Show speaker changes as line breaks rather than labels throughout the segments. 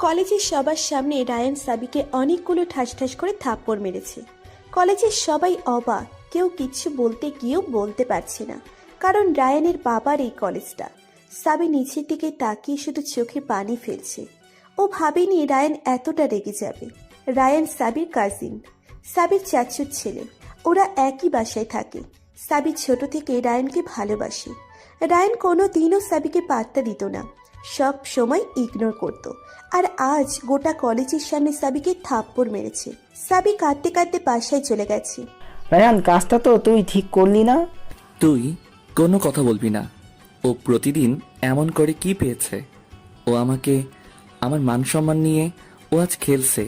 কলেজের সবার সামনে রায়ান সাবিকে অনেকগুলো ঠাস ঠাস করে থাপ্পড় মেরেছে। কলেজের সবাই অবাক, কেউ কিচ্ছু বলতে গিয়েও বলতে পারছে না, কারণ রায়ানের বাবার এই কলেজটা। সাবি নিচের দিকে তাকিয়ে শুধু চোখে পানি ফেলছে। ও ভাবেনি রায়ান এতটা রেগে যাবে। রায়ান সাবির কাজিন, সাবির চাচুর ছেলে। ওরা একই বাসায় থাকে। সাবি ছোট থেকে রায়ানকে ভালোবাসে। রায়ান কোনো দিনও সাবিকে পাত্তা দিত না, সব সময় ইগনোর করত। আর আজ গোটা কলেজের সামনে সাবিকে থাপ্পড় মেরেছে। সাবি কাঁদতে কাঁদতে বাসায় চলে গেছে।
রায়ান, কাজটা তো তুই ঠিক করলি না।
তুই কোনো কথা বলবি না। ও প্রতিদিন এমন করে কি পেয়েছে? ও আমাকে, আমার মান সম্মান নিয়ে ও আজ খেলছে।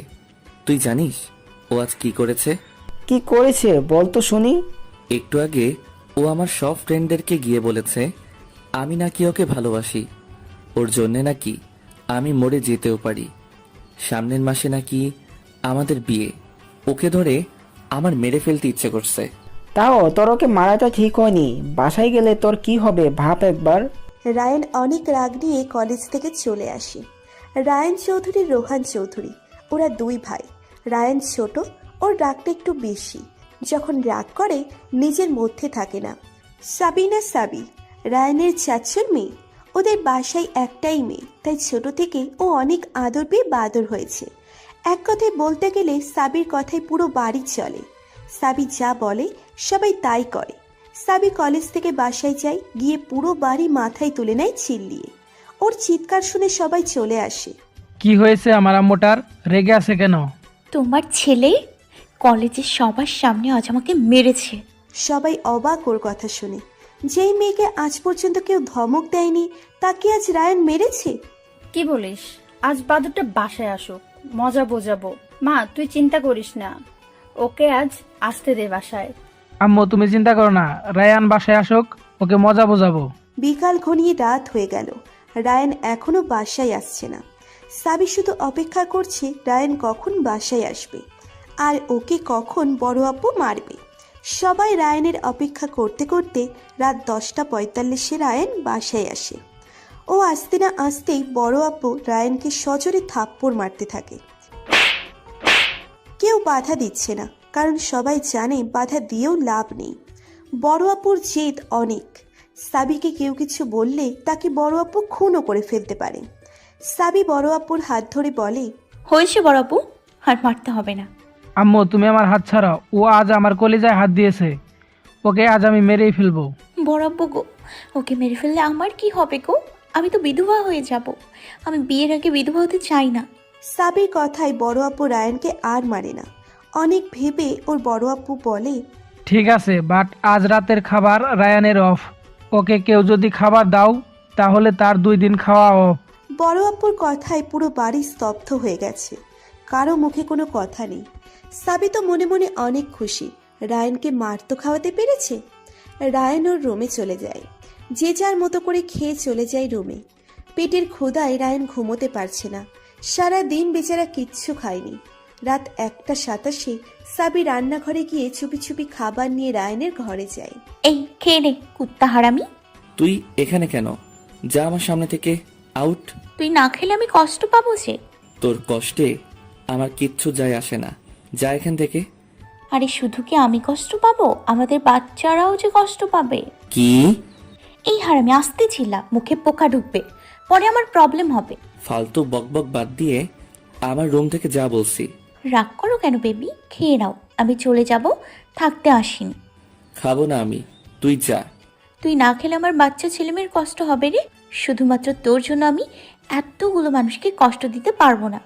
তুই জানিস ও আজ কি করেছে?
কি করেছে বল তো শুনি।
একটু আগে ও আমার সব ফ্রেন্ডদেরকে গিয়ে বলেছে আমি নাকি ওকে ভালোবাসি, ওর জন্যে নাকি আমি মরে যেতেও পারি। সামনের মাসে নাকি আমাদের বিয়ে। ওকে ধরে আমার মেরে ফেলতে ইচ্ছে করছে।
তাও তোর ওকে মারাটা ঠিক হয়নি। বাসায় গেলে তোর কি হবে ভাব একবার।
রায়ান অনেক রাগ নিয়ে কলেজ থেকে চলে আসে। রায়ান চৌধুরী, রোহান চৌধুরী, ওরা দুই ভাই। রায়ান ছোট, ওর রাগটা একটু বেশি। যখন রাগ করে নিজের মধ্যে থাকে না। সাবিনা সাবি, রায়ানের চাচুর মেয়ে। ওদের বাসায় একটাই মেয়ে, তাই ছোট থেকে ও অনেক আদর পেয়ে বাদর হয়েছে। এক কথায় বলতে গেলে সাবির কথায় পুরো বাড়ি চলে। সাবি যা বলে সবাই তাই করে। সাবি কলেজ থেকে বাসায় যায়, গিয়ে পুরো বাড়ি মাথায় তুলে নেয় চিল্লিয়ে। ওর চিৎকার শুনে সবাই চলে আসে।
কি হয়েছে আমার আম্মুটার? রেগে আছে কেন?
তোমার ছেলে কলেজের সবার সামনে আজ আমাকে মেরেছে।
সবাই অবাক ওর কথা শুনে। যেই মেয়েকে আজ পর্যন্ত কেউ ধমক দেয়নি, তাকে আজ রায়ান মেরেছে।
কি বলিস? আজ বাদুরটা বাসায় আসুক, মজা বোঝাবো। মা, তুই চিন্তা করিস না, ওকে আজ আসতে দে বাসায়।
আম্মু তুমি চিন্তা করো না, রায়ান বাসায় আসুক, ওকে মজা বোঝাবো।
বিকাল ঘনিয়ে রাত হয়ে গেল, রায়ান এখনো বাসায় আসছে না। সাবি শুধু অপেক্ষা করছে রায়ান কখন বাসায় আসবে আর ওকে কখন বড় আপু মারবে। সবাই রায়ানের অপেক্ষা করতে করতে রাত 10:45 রায়ান বাসায় আসে। ও আসতে না আসতেই বড় আপু রায়ানকে সজোরে থাপ্পড় মারতে থাকে। কেউ বাধা দিচ্ছে না, কারণ সবাই জানে বাধা দিয়েও লাভ নেই। বড় আপুর জেদ অনেক। সাবিকে কেউ কিছু বললে তাকে বড় আপু খুনও করে ফেলতে পারে। সাবি বড় আপুর হাত ধরে বলে,
হয়েছে বড় আপু, আর মারতে হবে না।
আম্মু তুমি আমার হাত ছাড়াও, ও আজ আমার কলিজায় হাত দিয়েছে, ওকে আজ আমি মেরেই ফেলবো।
বড় আপু গো, ওকে মেরে ফেললে আমার কি হবে গো? আমি তো বিধবা হয়ে যাব। আমি বিয়ের আগে বিধবা হতে চাই না।
সাবির কথায় বড় আপু রায়ানকে আর মারে না। অনেক ভেবে ওর বড় আপু বলে,
ঠিক আছে, বাট আজ রাতের খাবার রায়ানের অফ। ওকে কেউ যদি খাবার দাও তাহলে তার 2 দিন খাওয়া অফ।
বড় আপুর কথায় পুরো বাড়ি স্তব্ধ হয়ে গেছে। কারো মুখে কোনো কথা নেই। সাবি তো মনে মনে অনেক খুশি, রায়ানকে মার তো খাওয়াতে পেরেছে। রায়ান ওর রুমে চলে যায়। যে যার মতো করে খেয়ে চলে যায় রুমে। পেটের ক্ষুধায় রায়ান ঘুমোতে পারছে না। সারা দিন বেচারা কিচ্ছু খায়নি। রাত 1:27 সাবি রান্নাঘরে গিয়ে চুপি চুপি খাবার নিয়ে রায়ানের ঘরে যায়।
এই খেয়ে নে কুত্তা হারামি।
তুই এখানে কেন? যা আমার সামনে থেকে, আউট।
তুই না খেলে আমি কষ্ট পাবো যে।
তোর কষ্টে আমার কিচ্ছু যায় আসে না, যা এখান থেকে।
আরে শুধু কি আমি কষ্ট পাবো, আমাদের বাচ্চারাও যে কষ্ট পাবে।
কি?
এই হারামি আসতে ছিলা, মুখে পোকা ঢুকবে, পরে আমার প্রবলেম হবে।
ফালতু বকবক বাদ দিয়ে আমার রুম থেকে যা বলছি।
রাগ করো কেন বেবি? খেয়ে নাও, আমি চলে যাব, থাকতে আসিনি।
খাবো না আমি, তুই যা।
তুই না খেলে আমার বাচ্চা ছেলেমেয়ের কষ্ট হবে রে। শুধুমাত্র তোর জন্য আমি এতগুলো মানুষকে কষ্ট দিতে পারবো না।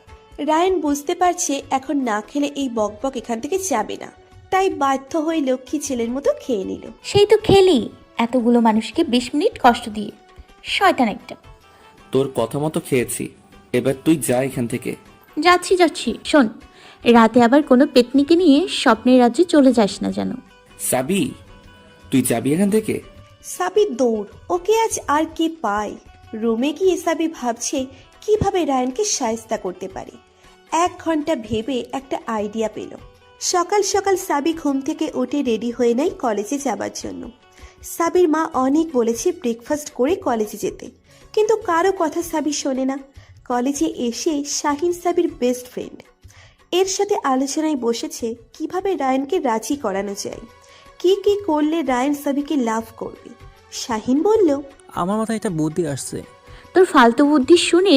রায়ান বুঝতে পারছে এখন না খেলে এই বকবক এখান থেকে যাবে না, তাই বাধ্য হয়ে লক্ষ্মী ছেলের মতো খেয়ে নিল।
সেই তো খেলি এতগুলো মানুষকে 20 মিনিট কষ্ট দিয়ে। শয়তান একটা।
তোর কথা মতো খেয়েছি, এবার তুই যা এখান থেকে।
যাচ্ছি যাচ্ছি, শোন, রাতে আবার কোনো পেতনিকে নিয়ে স্বপ্নের রাজ্যে চলে যাস না যেন।
সাবি, তুই যাবি এখান থেকে?
সাবি দৌড়, ওকে আজ আর কি পায়। রুমে গিয়ে সাবি ভাবছে কিভাবে রায়ানকে শায়েস্তা করতে পারে। 1 ঘন্টা ভেবে একটা আইডিয়া পেল। সকাল সকাল সাবি ঘুম থেকে উঠে রেডি হয়ে নেয় কলেজে যাবার জন্য। সাবির মা অনেক বলেছে ব্রেকফাস্ট করে কলেজে যেতে, কিন্তু কারো কথা সাবি শোনে না। কলেজে এসে শাহিন সাবির বেস্ট ফ্রেন্ড। এর সাথে আলোচনায় বসেছে কিভাবে রায়ানকে রাজি করানো যায়, কি কি করলে রায়ান সাবিকে লাভ করবে। শাহিন বলল,
আমার মাথায় একটা বুদ্ধি আসছে।
তোর ফালতু বুদ্ধি শুনে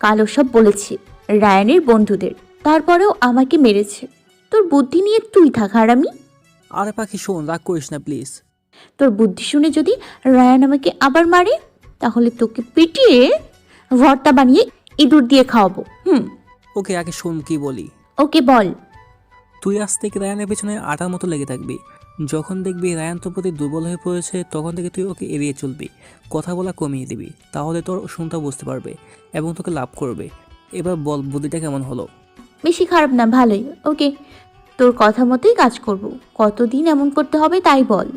কালো সব বলেছে রায়ানের বন্ধুদের, তারপরেও আমাকে মেরেছে। তোর বুদ্ধি নিয়ে তুই থাক হারামি।
আরে পাখি শোন, রাগ করিস না প্লিজ।
তোর বুদ্ধি শুনে যদি রায়ান আমাকে আবার মারে তাহলে তোকে পিটিয়ে ভর্তা বানিয়ে ইঁদুর দিয়ে খাওয়াবো।
ওকে আগে শোন কি বলি।
ওকে বল।
তুই আজ থেকে রায়ানের পেছনে আটার মতো লেগে থাকবি। যখন দেখবি রায়ান তোর প্রতি দুর্বল হয়ে পড়েছে তখন থেকে তুই ওকে এড়িয়ে চলবি, কথা বলা কমিয়ে দিবি, তাহলে তোর শুনতে বুঝতে পারবে এবং তোকে লাভ করবে। এবার বল বুদ্ধিটা কেমন হলো?
বেশি খারাপ না, ভালোই। ওকে, তোর কথা মতোই কাজ করব। কতদিন এমন করতে হবে তাই বল।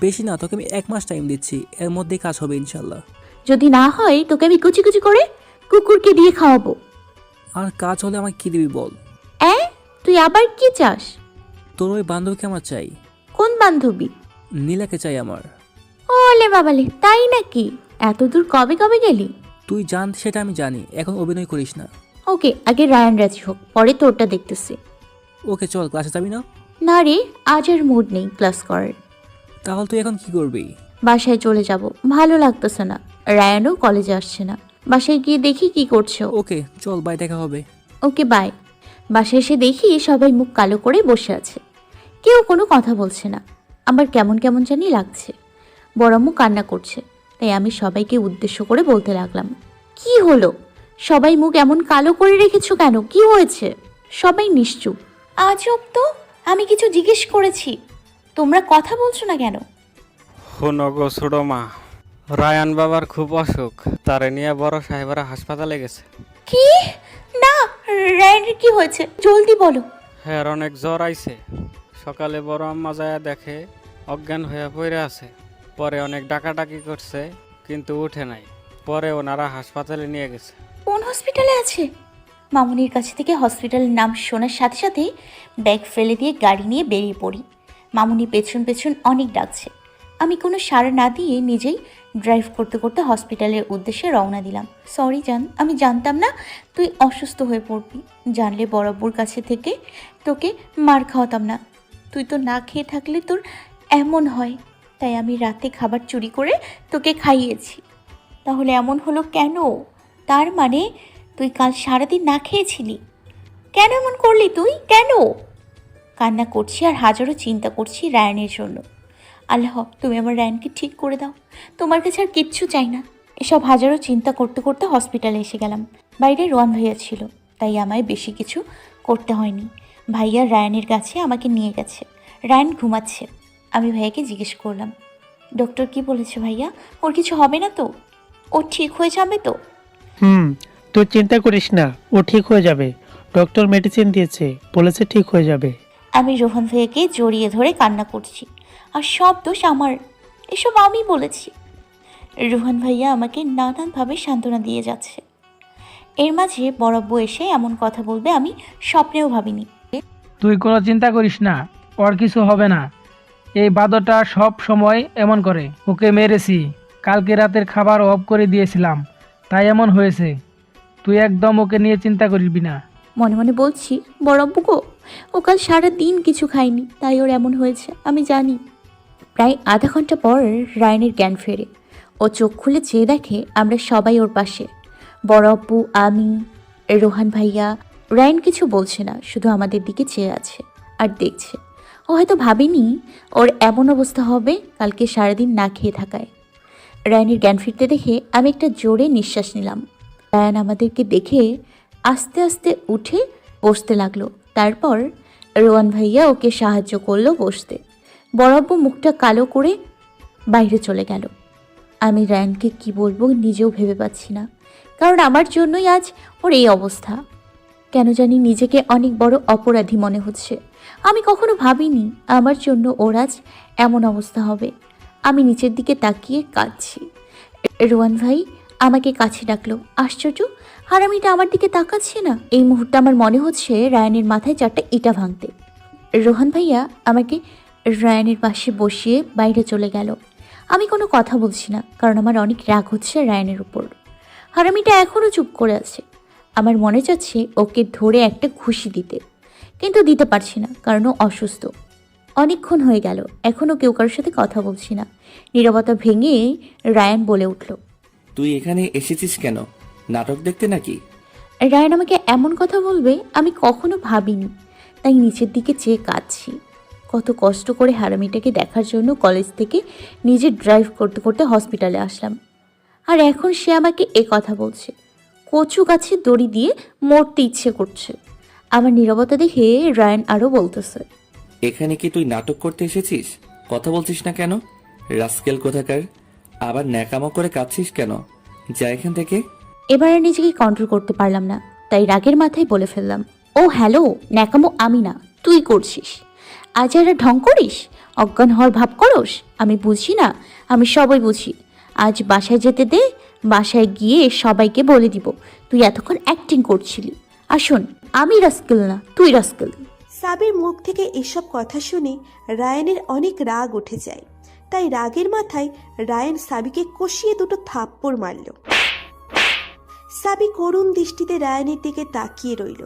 বেশি না, তোকে আমি 1 মাস টাইম দিচ্ছি, এর মধ্যেই কাজ হবে ইনশাল্লাহ।
যদি না হয় তোকে আমি কুচি কুচি করে কুকুরকে দিয়ে খাওয়াবো।
আর কাজ হলে আমাকে কি দিবি বল?
তুই আবার কি চাস?
তোর ওই বান্ধবীকে আমার চাই।
কোন বান্ধবী?
নীলাকে চাই আমার।
ওলে বাবালে, তাই নাকি? এত দূর কবে কবে গেলি?
তুই জান সেটা আমি জানি, এখন অভিনয় করিস না।
ওকে, আগে রায়ান রাজি হোক, পরে তোরটা দেখতেছি।
ওকে চল, ক্লাসে যাবি না?
না রে, আজ আর মুড নেই ক্লাস করার।
তাহলে তুই এখন কি করবি?
বাসায় চলে যাব, ভালো লাগতেছে না। রায়ানও কলেজে আসছে না, বাসায় গিয়ে দেখি কি করছো।
ওকে চল, বাই, দেখা হবে।
Okay bye. বাসায় এসে দেখি সবাই মুখ কালো করে বসে আছে, কেউ কোনো কথা বলছে না। আমার কেমন কেমন জানি লাগছে। বড় আম্মু কান্না করছে, তাই আমি সবাইকে উদ্দেশ্য করে বলতে লাগলাম, কি হলো? সবাই মুখ এমন কালো করে রেখেছো কেন? কি হয়েছে? সবাই নিশ্চুপ। আজব তো, আমি কিছু জিজ্ঞেস করেছি, তোমরা কথা বলছো না কেন?
শোনো গো ছোট মা, রায়ান বাবার খুব অসুখ, তারে নিয়ে বড় সাহেবরা হাসপাতালে গেছে।
কি? না, রায়ানের কি হয়েছে? জলদি বলো।
হ্যাঁ, অনেক জ্বর আইছে। সকালে বড় আম্মা যায় দেখে অজ্ঞান হয়ে পড়ে আছে। পরে অনেক ডাকাডাকি করছে কিন্তু উঠে নাই। পরে ওনারা হাসপাতালে নিয়ে গেছে।
কোন হসপিটালে আছে? মামুনির কাছে থেকে হসপিটালের নাম শোনার সাথে সাথে ব্যাগ ফেলে দিয়ে গাড়ি নিয়ে বেরিয়ে পড়ি। মামুনি পেছন পেছন অনেক ডাকছে। আমি কোনো সাড়া না দিয়ে নিজেই ড্রাইভ করতে করতে হসপিটালের উদ্দেশ্যে রওনা দিলাম। সরি জান, আমি জানতাম না তুই অসুস্থ হয়ে পড়বি। জানলে বরাবর কাছে থেকে তোকে মার খাওয়াতাম না। তুই তো না খেয়ে থাকলে তোর এমন হয়, তাই আমি রাতে খাবার চুরি করে তোকে খাইয়েছি। তাহলে এমন হলো কেন? তার মানে তুই কাল সারাদিন না খেয়েছিলি। কেন এমন করলি তুই? কেন? কান্না করছি আর হাজারো চিন্তা করছি রায়ানের জন্য। আল্লাহ, তুমি আমার রায়ানকে ঠিক করে দাও। তোমার কাছে আর কিচ্ছু চাই না। এসব হাজারো চিন্তা করতে করতে হসপিটালে এসে গেলাম। বাইরে রোয়ান ভাইয়া ছিল, তাই আমায় বেশি কিছু করতে হয়নি। ভাইয়া রায়ানের কাছে আমাকে নিয়ে গেছে। রায়ান ঘুমাচ্ছে। আমি ভাইয়াকে জিজ্ঞেস করলাম, ডক্টর কি বলেছে ভাইয়া? ওর কিছু হবে না তো? ও ঠিক হয়ে যাবে তো?
তুই চিন্তা করিস না, ও ঠিক হয়ে যাবে। ডক্টর মেডিসিন দিয়েছে, বলেছে ঠিক হয়ে যাবে।
আমি রোহন ভাইয়াকে জড়িয়ে ধরে কান্না করছি। আর সব দোষ আমার, এসব আমি বলেছি। রোহন ভাইয়া আমাকে নানানভাবে সান্ত্বনা দিয়ে যাচ্ছে। এর মাঝে বরাব্বু এসে এমন কথা বলবে আমি স্বপ্নেও ভাবিনি।
তুই কোনো চিন্তা করিস না, ওর কিছু হবে না। এই বাদরটা সব সময় এমন করে। ওকে মেরেছি, কালকে রাতের খাবার অফ করে দিয়েছিলাম, তাই এমন হয়েছে। তুই একদম ওকে নিয়ে চিন্তা করবি না।
মনে মনে বলছি, বরাব্বু গো, ও কাল সারাদিন কিছু খায়নি, তাই ওর এমন হয়েছে, আমি জানি। প্রায় আধা ঘন্টা পর রায়ানের জ্ঞান ফেরে। ও চোখ খুলে চেয়ে দেখে আমরা সবাই ওর পাশে। বড় আব্বু, আমি, রোহান ভাইয়া। রায়ান কিছু বলছে না, শুধু আমাদের দিকে চেয়ে আছে আর দেখছে। ও হয়তো ভাবেনি ওর এমন অবস্থা হবে কালকে সারাদিন না খেয়ে থাকায়। রায়ানের জ্ঞান ফিরতে দেখে আমি একটা জোরে নিঃশ্বাস নিলাম। রায়ান আমাদেরকে দেখে আস্তে আস্তে উঠে বসতে লাগলো। তারপর রোয়ান ভাইয়া ওকে সাহায্য করলো বসতে। বরাব্বু মুখটা কালো করে বাইরে চলে গেল। আমি রায়ানকে কি বলবো নিজেও ভেবে পাচ্ছি না, কারণ আমার জন্যই আজ ওর এই অবস্থা। কেন জানি নিজেকে অনেক বড় অপরাধী মনে হচ্ছে। আমি কখনো ভাবিনি আমার জন্য ওর আজ এমন অবস্থা হবে। আমি নিচের দিকে তাকিয়ে কাঁদছি। রোয়ান ভাই আমাকে কাছে ডাকলো। আশ্চর্য, হারামিটা আমার দিকে তাকাচ্ছে না। এই মুহূর্তে আমার মনে হচ্ছে রায়ানের মাথায় 4টা ইটা ভাঙতে। রোহান ভাইয়া আমাকে রায়ানের পাশে বসিয়ে বাইরে চলে গেল। আমি কোনো কথা বলছি না, কারণ আমার অনেক রাগ হচ্ছে রায়ানের উপর। হারামিটা এখনও চুপ করে আছে। আমার মনে চাচ্ছে ওকে ধরে একটা ঘুষি দিতে, কিন্তু দিতে পারছি না কারণ ও অসুস্থ। অনেকক্ষণ হয়ে গেল, এখনও কেউ কারোর সাথে কথা বলছি না। নীরবতা ভেঙে রায়ান বলে উঠল,
তুই এখানে এসেছিস কেন? নাটক দেখতে নাকি?
রায়ান আমাকে এমন কথা বলবে আমি কখনো ভাবিনি, তাই নিচের দিকে চেয়ে কাঁদছি। কত কষ্ট করে হারামিটাকে দেখার জন্য কলেজ থেকে নিজে ড্রাইভ করতে করতে হসপিটালে আসলাম, আর এখন সে আমাকে এ কথা বলছে। কচু গাছে দড়ি দিয়ে মরতে ইচ্ছে করছে। আমার নীরবতা দেখে রায়ান আরও বলতেছে,
এখানে কি তুই নাটক করতে এসেছিস? কথা বলছিস না কেন? রাস্কেল কোথাকার! আবার ন্যাকামো করে কাঁদছিস কেন? যা এখান থেকে।
এবার আর নিজেকে কন্ট্রোল করতে পারলাম না, তাই রাগের মাথায় বলে ফেললাম, ও হ্যালো, ন্যাকামো আমি না, তুই করছিস। আজ আর ঢং করিস, অজ্ঞান হওয়ার ভাব করস। আমি বুঝি না? আমি সবই বুঝি। আজ বাসায় যেতে দে, বাসায় গিয়ে সবাইকে বলে দিব তুই এতক্ষণ অ্যাক্টিং করছিলি। আসুন, আমি রাস্কেল না, তুই রাস্কেল।
সাবির মুখ থেকে এসব কথা শুনে রায়ানের অনেক রাগ উঠে যায়, তাই রাগের মাথায় রায়ান সাবিকে কষিয়ে দুটো থাপ্পড় মারল। সাবি করুণ দৃষ্টিতে রায়ানের দিকে তাকিয়ে রইল।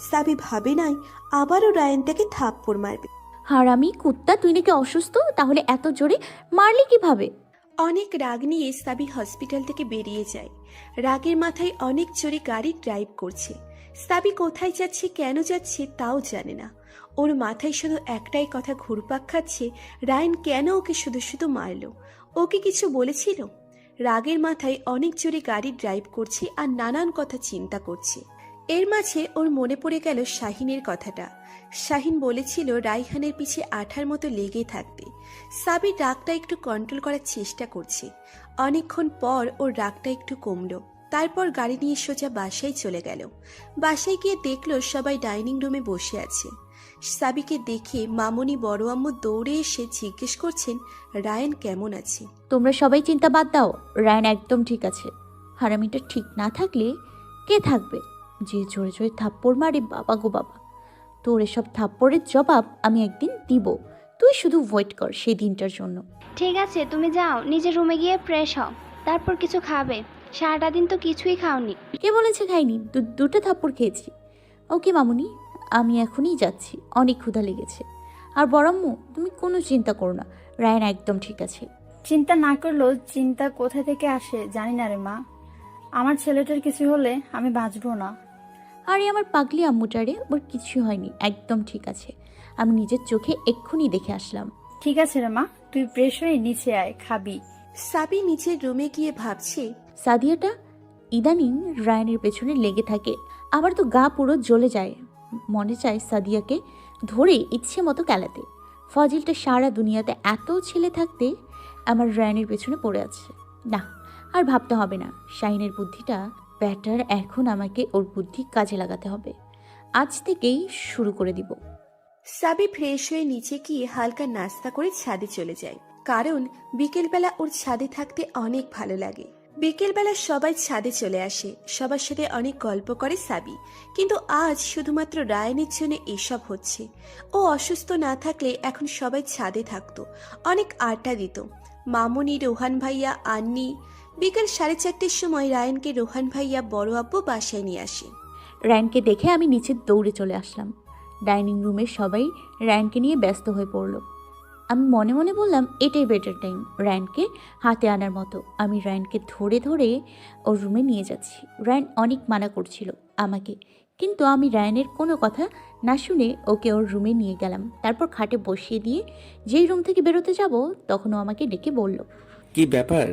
সাবি ভাবে নাই আবারও রায়ান তাকে থাপ্পড় মারবে।
হারামি কুত্তা, তুই নাকি অসুস্থ? তাহলে এত জোরে মারলি কিভাবে?
অনেক রাগ নিয়ে সাবি হসপিটাল থেকে বেরিয়ে যায়। রাগের মাথায় অনেক জোরে গাড়ি ড্রাইভ করছে। সাবি কোথায় যাচ্ছে, কেন যাচ্ছে তাও জানে না। ওর মাথায় শুধু একটাই কথা ঘুরপাক খাচ্ছে, রায়ান কেন ওকে শুধু শুধু মারল? ওকে কিছু বলেছিল? রাগের মাথায় অনেক জোরে গাড়ি ড্রাইভ করছে আর নানান কথা চিন্তা করছে। এর মাঝে ওর মনে পড়ে গেল শাহিনের কথাটা। শাহিন বলেছিল রাইহানের পিছে আঠার মতো লেগে থাকতে। সাবির রাগটা একটু কন্ট্রোল করার চেষ্টা করছে। অনেকক্ষণ পর ওর রাগটা একটু কমলো। তারপর গাড়ি নিয়ে সোজা বাসায় চলে গেল। বাসায় গিয়ে দেখলো সবাই ডাইনিং রুমে বসে আছে। সাবিকে দেখে মামনি বড় আম্মু দৌড়ে এসে জিজ্ঞেস করছেন রায়ান কেমন আছে।
তোমরা সবাই চিন্তা বাদ দাও, রায়ান একদম ঠিক আছে। হারামিটা ঠিক না থাকলে কে থাকবে? যে জোরে জোরে থাপ্পড় মারে, বাবা গো বাবা। তোর এসব থাপ্পড়ের জবাব আমি একদিন দিব, তুই শুধু ওয়েট কর সেই দিনটার জন্য।
ঠিক আছে, তুমি যাও নিজের রুমে গিয়ে ফ্রেশ হও, তারপর কিছু খাবে। সারাটা দিন তো কিছুই খাওনি।
কে বলেছে খাইনি? দুটো থাপ্পড় খেয়েছি। ওকে মামুনি, আমি এখনই যাচ্ছি, অনেক ক্ষুধা লেগেছে। আর বড়াম্মু, তুমি কোনো চিন্তা করো না, রায়ান একদম ঠিক আছে।
চিন্তা না করলেও চিন্তা কোথা থেকে আসে জানি না রে মা। আমার ছেলেটার কিছু হলে আমি বাঁচবো না।
আরে আমার পাগলি আম্মুটারে, ওর কিছু হয়নি, একদম ঠিক আছে। আমি নিজের চোখে এক্ষুনি দেখে আসলাম।
ঠিক আছে রে মা, তুই ফ্রেশ হয়ে নিচে আয়, খাবি।
সাবি নিচের রুমে গিয়ে ভাবছে
সাদিয়াটা ইদানিং রায়ানের পেছনে লেগে থাকে, আবার তো গা পুরো জ্বলে যায়। মনে চায় সাদিয়াকে ধরে ইচ্ছে মতো কেলাতে। ফজিলটা সারা দুনিয়াতে এত ছেলে থাকতে আমার রায়ানের পেছনে পড়ে আছে। না, আর ভাবতে হবে না। শাহিনের বুদ্ধিটা ব্যাটার, এখন আমাকে ওর বুদ্ধি কাজে লাগাতে হবে। আজ থেকেই শুরু করে দিব।
সাবি ফ্রেশ হয়ে নিচে গিয়ে হালকা নাস্তা করে ছাদে চলে যায়, কারণ বিকেলবেলা ওর ছাদে থাকতে অনেক ভালো লাগে। বিকেলবেলা সবাই ছাদে চলে আসে, সবার সাথে অনেক গল্প করে সাবি। কিন্তু আজ শুধুমাত্র রায়ানের জন্য এসব হচ্ছে। ও অসুস্থ না থাকলে এখন সবাই ছাদে থাকতো, অনেক আড্ডা দিত। মামুনি, রোহান ভাইয়া, আন্নি। বিকেল 4:30টার সময় রায়ানকে রোহান ভাইয়া বড় আব্বু বাসায় নিয়ে আসে।
রায়ানকে দেখে আমি নিচে দৌড়ে চলে আসলাম। ডাইনিং রুমে সবাই রায়ানকে নিয়ে ব্যস্ত হয়ে পড়ল। আমি মনে মনে বললাম এটাই বেটার টাইম রায়ানকে হাতে আনার মতো। আমি রায়ানকে ধরে ধরে ওর রুমে নিয়ে যাচ্ছি। রায়ান অনেক মানা করছিল আমাকে, কিন্তু আমি রায়ানের কোনো কথা না শুনে ওকে ওর রুমে নিয়ে গেলাম। তারপর খাটে বসিয়ে দিয়ে যেই রুম থেকে বেরোতে যাব তখন ও আমাকে ডেকে বলল,
কি ব্যাপার?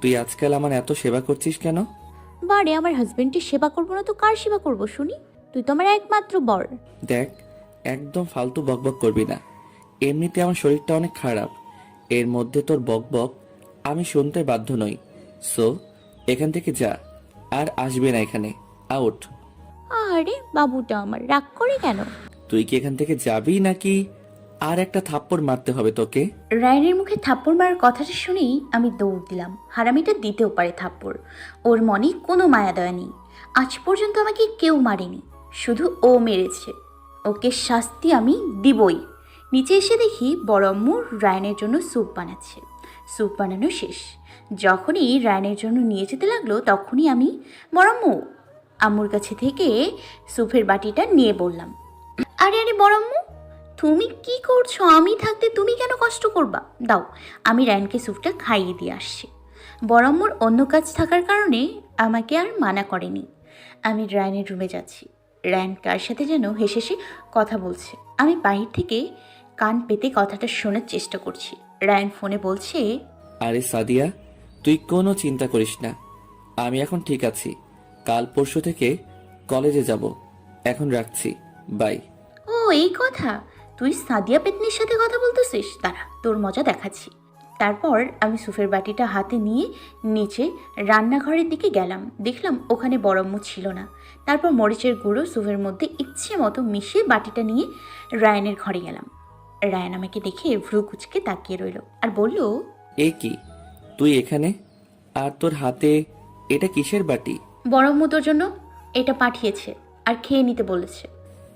তুই আজকাল আমার এত সেবা করছিস কেন?
বারে, আমার হাজবেন্ডের সেবা করবো না তো কার সেবা করবো শুনি? তুই তো আমার একমাত্র বর।
দেখ, একদম ফালতু বকবক করবি না। এমনিতে আমার শরীরটা অনেক খারাপ, এর মধ্যে তোর বকবক আমি শুনতে বাধ্য নই। সো এখান থেকে যা, আর আসবে না এখানে। আউট।
আরে বাবুটা আমার রাগ করে কেন?
তুই কি এখান থেকে যাবি নাকি আর একটা থাপ্পড় মারতে হবে তোকে?
রায়ানের মুখে থাপ্পড় মারার কথাটা শুনেই আমি দৌড় দিলাম। হারামিটা দিতেও পারে থাপ্পড়, ওর মনে কোনো মায়া দয়া নেই। আজ পর্যন্ত আমাকে কেউ মারেনি, শুধু ও মেরেছে। ওকে শাস্তি আমি দিবই। নিচে এসে দেখি বড় আম্মু রায়ানের জন্য স্যুপ বানাচ্ছে। স্যুপ বানানো শেষ। যখনই রায়ানের জন্য নিয়ে যেতে লাগলো তখনই আমি, বড় আম্মু আম্মুর কাছে থেকে স্যুপের বাটিটা নিয়ে বললাম, আরে আরে বড় আম্মু, তুমি কি করছো? আমি থাকতে তুমি কেন কষ্ট করবা? দাও, আমি রায়ানকে স্যুপটা খাইয়ে দিয়ে আসছি। বড় আম্মুর অন্য কাজ থাকার কারণে আমাকে আর মানা করেনি। আমি রায়ানের রুমে যাচ্ছি। রায়ান কার সাথে যেন হেসে হেসে কথা বলছে। আমি বাহির থেকে কান পেতে কথাটা শোনার চেষ্টা করছি। রায়ান ফোনে বলছে,
আরে সাদিয়া, তুই কোনো চিন্তা করিস না, আমি এখন ঠিক আছি। কাল পরশু থেকে কলেজে যাব। এখন রাখছি, বাই।
ও এই কথা, তুই সাদিয়া পেতনির সাথে কথা বলতেছিস? দাঁড়া, তোর মজা দেখাচ্ছি। তারপর আমি সুপের বাটিটা হাতে নিয়ে নিচে রান্নাঘরের দিকে গেলাম। দেখলাম ওখানে বড় আম্মু ছিল না। তারপর মরিচের গুঁড়ো সুপের মধ্যে ইচ্ছে মতো মিশিয়ে বাটিটা নিয়ে রায়ানের ঘরে গেলাম। রায়ান আমাকে দেখে ভ্রু কুচকে তাকিয়ে রইল আর বলল,
এ কি, তুই এখানে? আর তোর হাতে এটা কিসের বাটি?
বড় আম্মু তোর জন্য এটা পাঠিয়েছে আর খেয়ে নিতে বলেছে।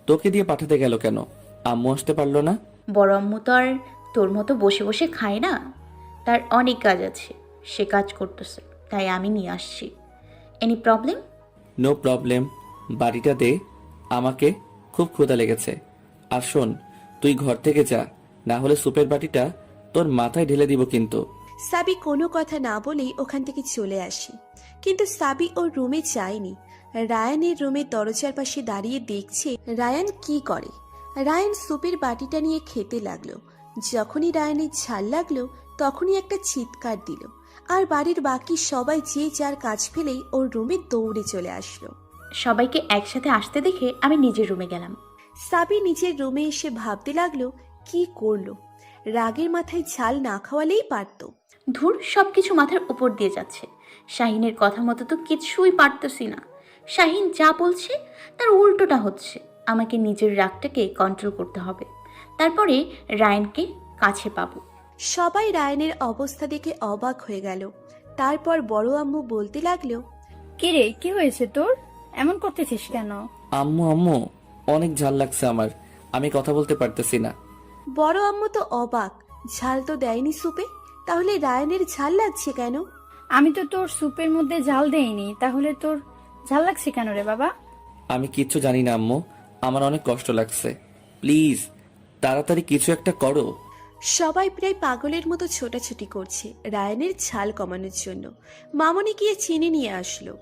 তোকে দিয়ে পাঠাতে গেল কেন? আম্মু আসতে পারলো না?
বড় আম্মু তো আর তোর মতো বসে বসে খায় না, তার অনেক কাজ আছে, সে কাজ করতেছে, তাই আমি নিয়ে আসছি। Any problem?
নো প্রবলেম, বাড়িটা দে আমাকে, খুব ক্ষুধা লেগেছে। আর শোন, তুই ঘর থেকে যা, না হলে সুপের বাটিটা তোর মাথায় ঢেলে দিব কিন্তু।
সাবি কোনো কথা না বলেই ওখান থেকে চলে আসে, কিন্তু সাবি ওর রুমে যায়নি। রায়ানের রুমের দরজার পাশে দাঁড়িয়ে দেখছে রায়ান কি করে। রায়ান সুপের বাটিটা নিয়ে খেতে লাগলো। যখনই রায়ানের ঝাল লাগলো তখনই একটা চিৎকার দিল, আর বাড়ির বাকি সবাই যে যার কাজ ফেলেই ওর রুমে দৌড়ে চলে আসলো।
সবাইকে একসাথে আসতে দেখে আমি নিজের রুমে গেলাম।
সাবি নিজের রুমে এসে ভাবতে লাগলো কি করলো। রাগের মাথায় ঝাল না খাওয়ালেই পারতো।
ধুর, সব কিছু মাথার উপর দিয়ে যাচ্ছে। শাহিনের কথা মতো তো কিছুই পারতেছি না। শাহিন যা বলছে তার উল্টোটা হচ্ছে। আমাকে নিজের রাগটাকে কন্ট্রোল করতে হবে, তারপরে রায়ানকে কাছে পাবো।
সবাই রায়ানের অবস্থা দেখে অবাক হয়ে গেল। তারপর বড় আম্মু বলতে লাগলো,
কিরে, কি হয়েছে তোর? এমন করতেছিস কেন?
আম্মু আম্মু, অনেক ঝাল লাগছে আমার, আমি কথা বলতে পারতেছি না।
বড় আম্মু তো অবাক, ঝাল তো দেয়নি সুপে, তাহলে রায়ানের ঝাল লাগছে কেন?
আমি তো তোর স্যুপের মধ্যে ঝাল দেইনি, তাহলে তোর ঝাল লাগছে কেন রে বাবা?
আমি কিচ্ছু জানি না আম্মু, আমার অনেক কষ্ট লাগছে, প্লিজ তাড়াতাড়ি কিছু একটা করো।
সবাই প্রায় পাগলের মতো ছোটাছুটি করছে রায়ানের ঝাল কমানোর জন্য। মামনি গিয়ে চিনি নিয়ে আসলো।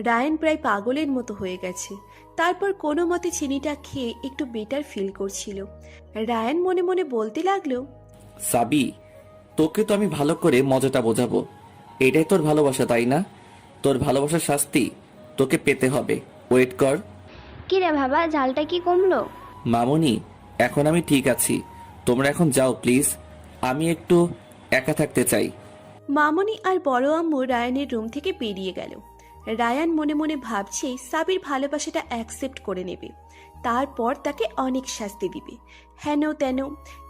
রায়ান প্রায় পাগলের মতো হয়ে গেছে। তারপর কোনো মতে চিনিটা খেয়ে একটু বেটার ফিল করছিল। রায়ান মনে মনে বলতে লাগলো,
সাবি, তোকে তো আমি ভালো করে মজাটা বোঝাবো, এটাই তোর ভালোবাসা তাই না? তোর ভালোবাসার শাস্তি তোকে পেতে হবে, ওয়েট কর।
কি রে বাবা, ঝালটা কি কমলো?
মামুনি, এখন আমি ঠিক আছি, তোমরা এখন যাও প্লিজ, আমি একটু একা থাকতে চাই।
মামনি আর বড় আম্মু রায়ানের রুম থেকে বেরিয়ে গেল। রায়ান মনে মনে ভাবছে সাবির ভালোবাসাটা অ্যাকসেপ্ট করে নেবে, তারপর তাকে অনেক শাস্তি দিবে, হেন তেন।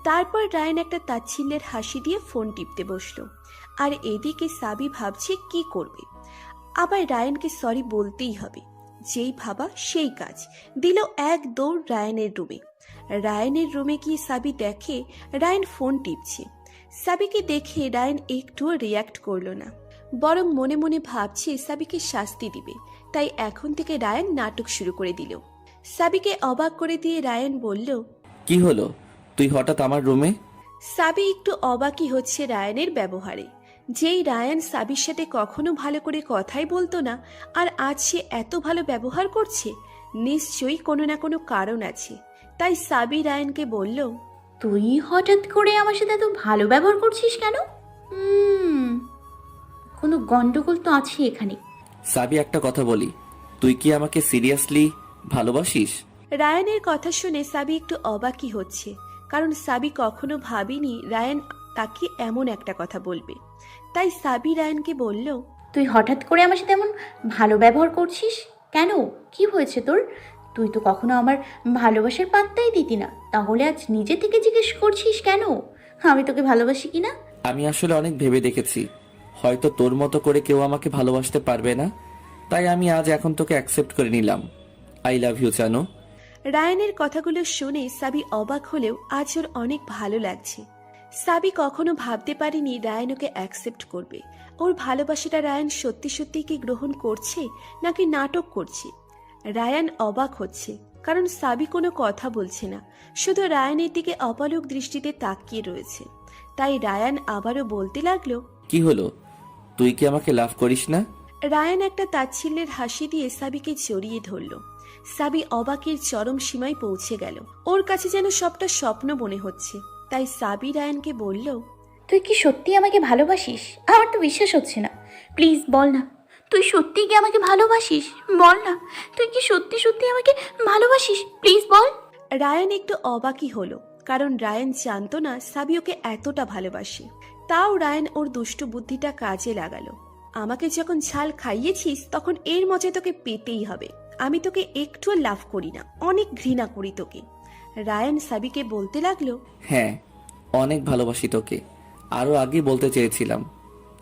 তারপর রায়ান একটা তাচ্ছিল্যের হাসি দিয়ে ফোন টিপতে বসলো। আর এদিকে সাবি ভাবছে কি করবে। আবার রায়ানকে সরি বলতেই হবে। যেই ভাবা সেই কাজ, দিল এক দৌড় রায়ানের রুমে। রায়ানের রুমে গিয়ে সাবি দেখে রায়ান ফোন টিপছে। সাবিকে দেখে রায়ান একটুও রিয়াক্ট করলো না, বরং মনে মনে ভাবছে সাবিকে শাস্তি দিবে, তাই এখন থেকে রায়ান নাটক শুরু করে দিল। সাবিকে অবাক করে দিয়ে রায়ান বলল,
কি হলো, তুই হঠাৎ আমার রুমে?
সাবি একটু অবাকই হচ্ছে রায়ানের ব্যবহারে। যেই রায়ান সাবির সাথে কখনো ভালো করে কথাই বলতো না, আর আজ সে এত ভালো ব্যবহার করছে, নিশ্চয়ই কোনো না কোনো কারণ আছে। তাই সাবি রায়ানকে বলল,
তুই হঠাৎ করে আমার সাথে এত ভালো ব্যবহার করছিস কেন? কোনো গন্ডগোল তো আছে এখানে।
সাবি, একটা কথা বলি, তুই কি আমাকে সিরিয়াসলি ভালোবাসিস?
রায়ানের কথা শুনে সাবি একটু অবাকই হচ্ছে, কারণ সাবি কখনো ভাবেনি রায়ান তাকে এমন একটা কথা বলবে। তাই সাবি রায়ানকে বলল,
তুই হঠাৎ করে আমার সাথে এমন ভালো ব্যবহার করছিস কেন? কি হয়েছে তোর? তুই তো কখনো আমার ভালোবাসার পাত্তাই দিতি না, তাহলে আজ নিজে থেকে জিজ্ঞেস করছিস কেন আমি তোকে ভালোবাসি কিনা?
আমি আসলে অনেক ভেবে দেখেছি, হয়তো তোর মতো করে কেউ আমাকে ভালোবাসতে পারবে না, তাই আমি আজ এখন তোকে অ্যাকসেপ্ট করে নিলাম। আই লাভ ইউ জানো।
রায়ানের কথাগুলো শুনে সাবি অবাক হলেও আজ ওর অনেক ভালো লাগছে। সাবি কখনো ভাবতে পারেনি রায়ান ওকে অ্যাকসেপ্ট করবে। ওর ভালোবাসাটা রায়ান সত্যি সত্যি কি গ্রহণ করছে নাকি নাটক করছে? রায়ান অবাক হচ্ছে, কারণ সাবি কোনো কথা বলছে না, শুধু রায়ানের দিকে অপলক দৃষ্টিতে তাকিয়ে রয়েছে। তাই রায়ান আবারও বলতে লাগলো,
কি হলো, তুই কি আমাকে লাভ করিস না?
রায়ান একটা তাচ্ছিল্যের হাসি দিয়ে সাবিকে জড়িয়ে ধরল। সাবি অবাকের চরম সীমায় পৌঁছে গেল। ওর কাছে যেন সবটা স্বপ্ন মনে হচ্ছে। তাই সাবি রায়ানকে বলল,
তুই কি সত্যি আমাকে ভালোবাসিস? আমার তো বিশ্বাস হচ্ছে না। প্লিজ বল না, তুই সত্যি কি আমাকে ভালোবাসিস? বল না, তুই কি সত্যি সত্যি আমাকে ভালোবাসিস? Please ball.
রায়ান একটু অবাকই হলো, কারণ রায়ান জানতো না সাবি ওকে এতটা ভালোবাসে। তাও রায়ান ওর দুষ্টু বুদ্ধিটা কাজে লাগালো। আমাকে যখন ঝাল খাইয়েছিস, তখন এর মজা তোকে পেতেই হবে। আমি তোকে একটুও লাভ করি না, অনেক ঘৃণা করি তোকে। রায়ান সাবিকে বলতে লাগলো,
হ্যাঁ, অনেক ভালোবাসি তোকে। আরো আগে বলতে চেয়েছিলাম,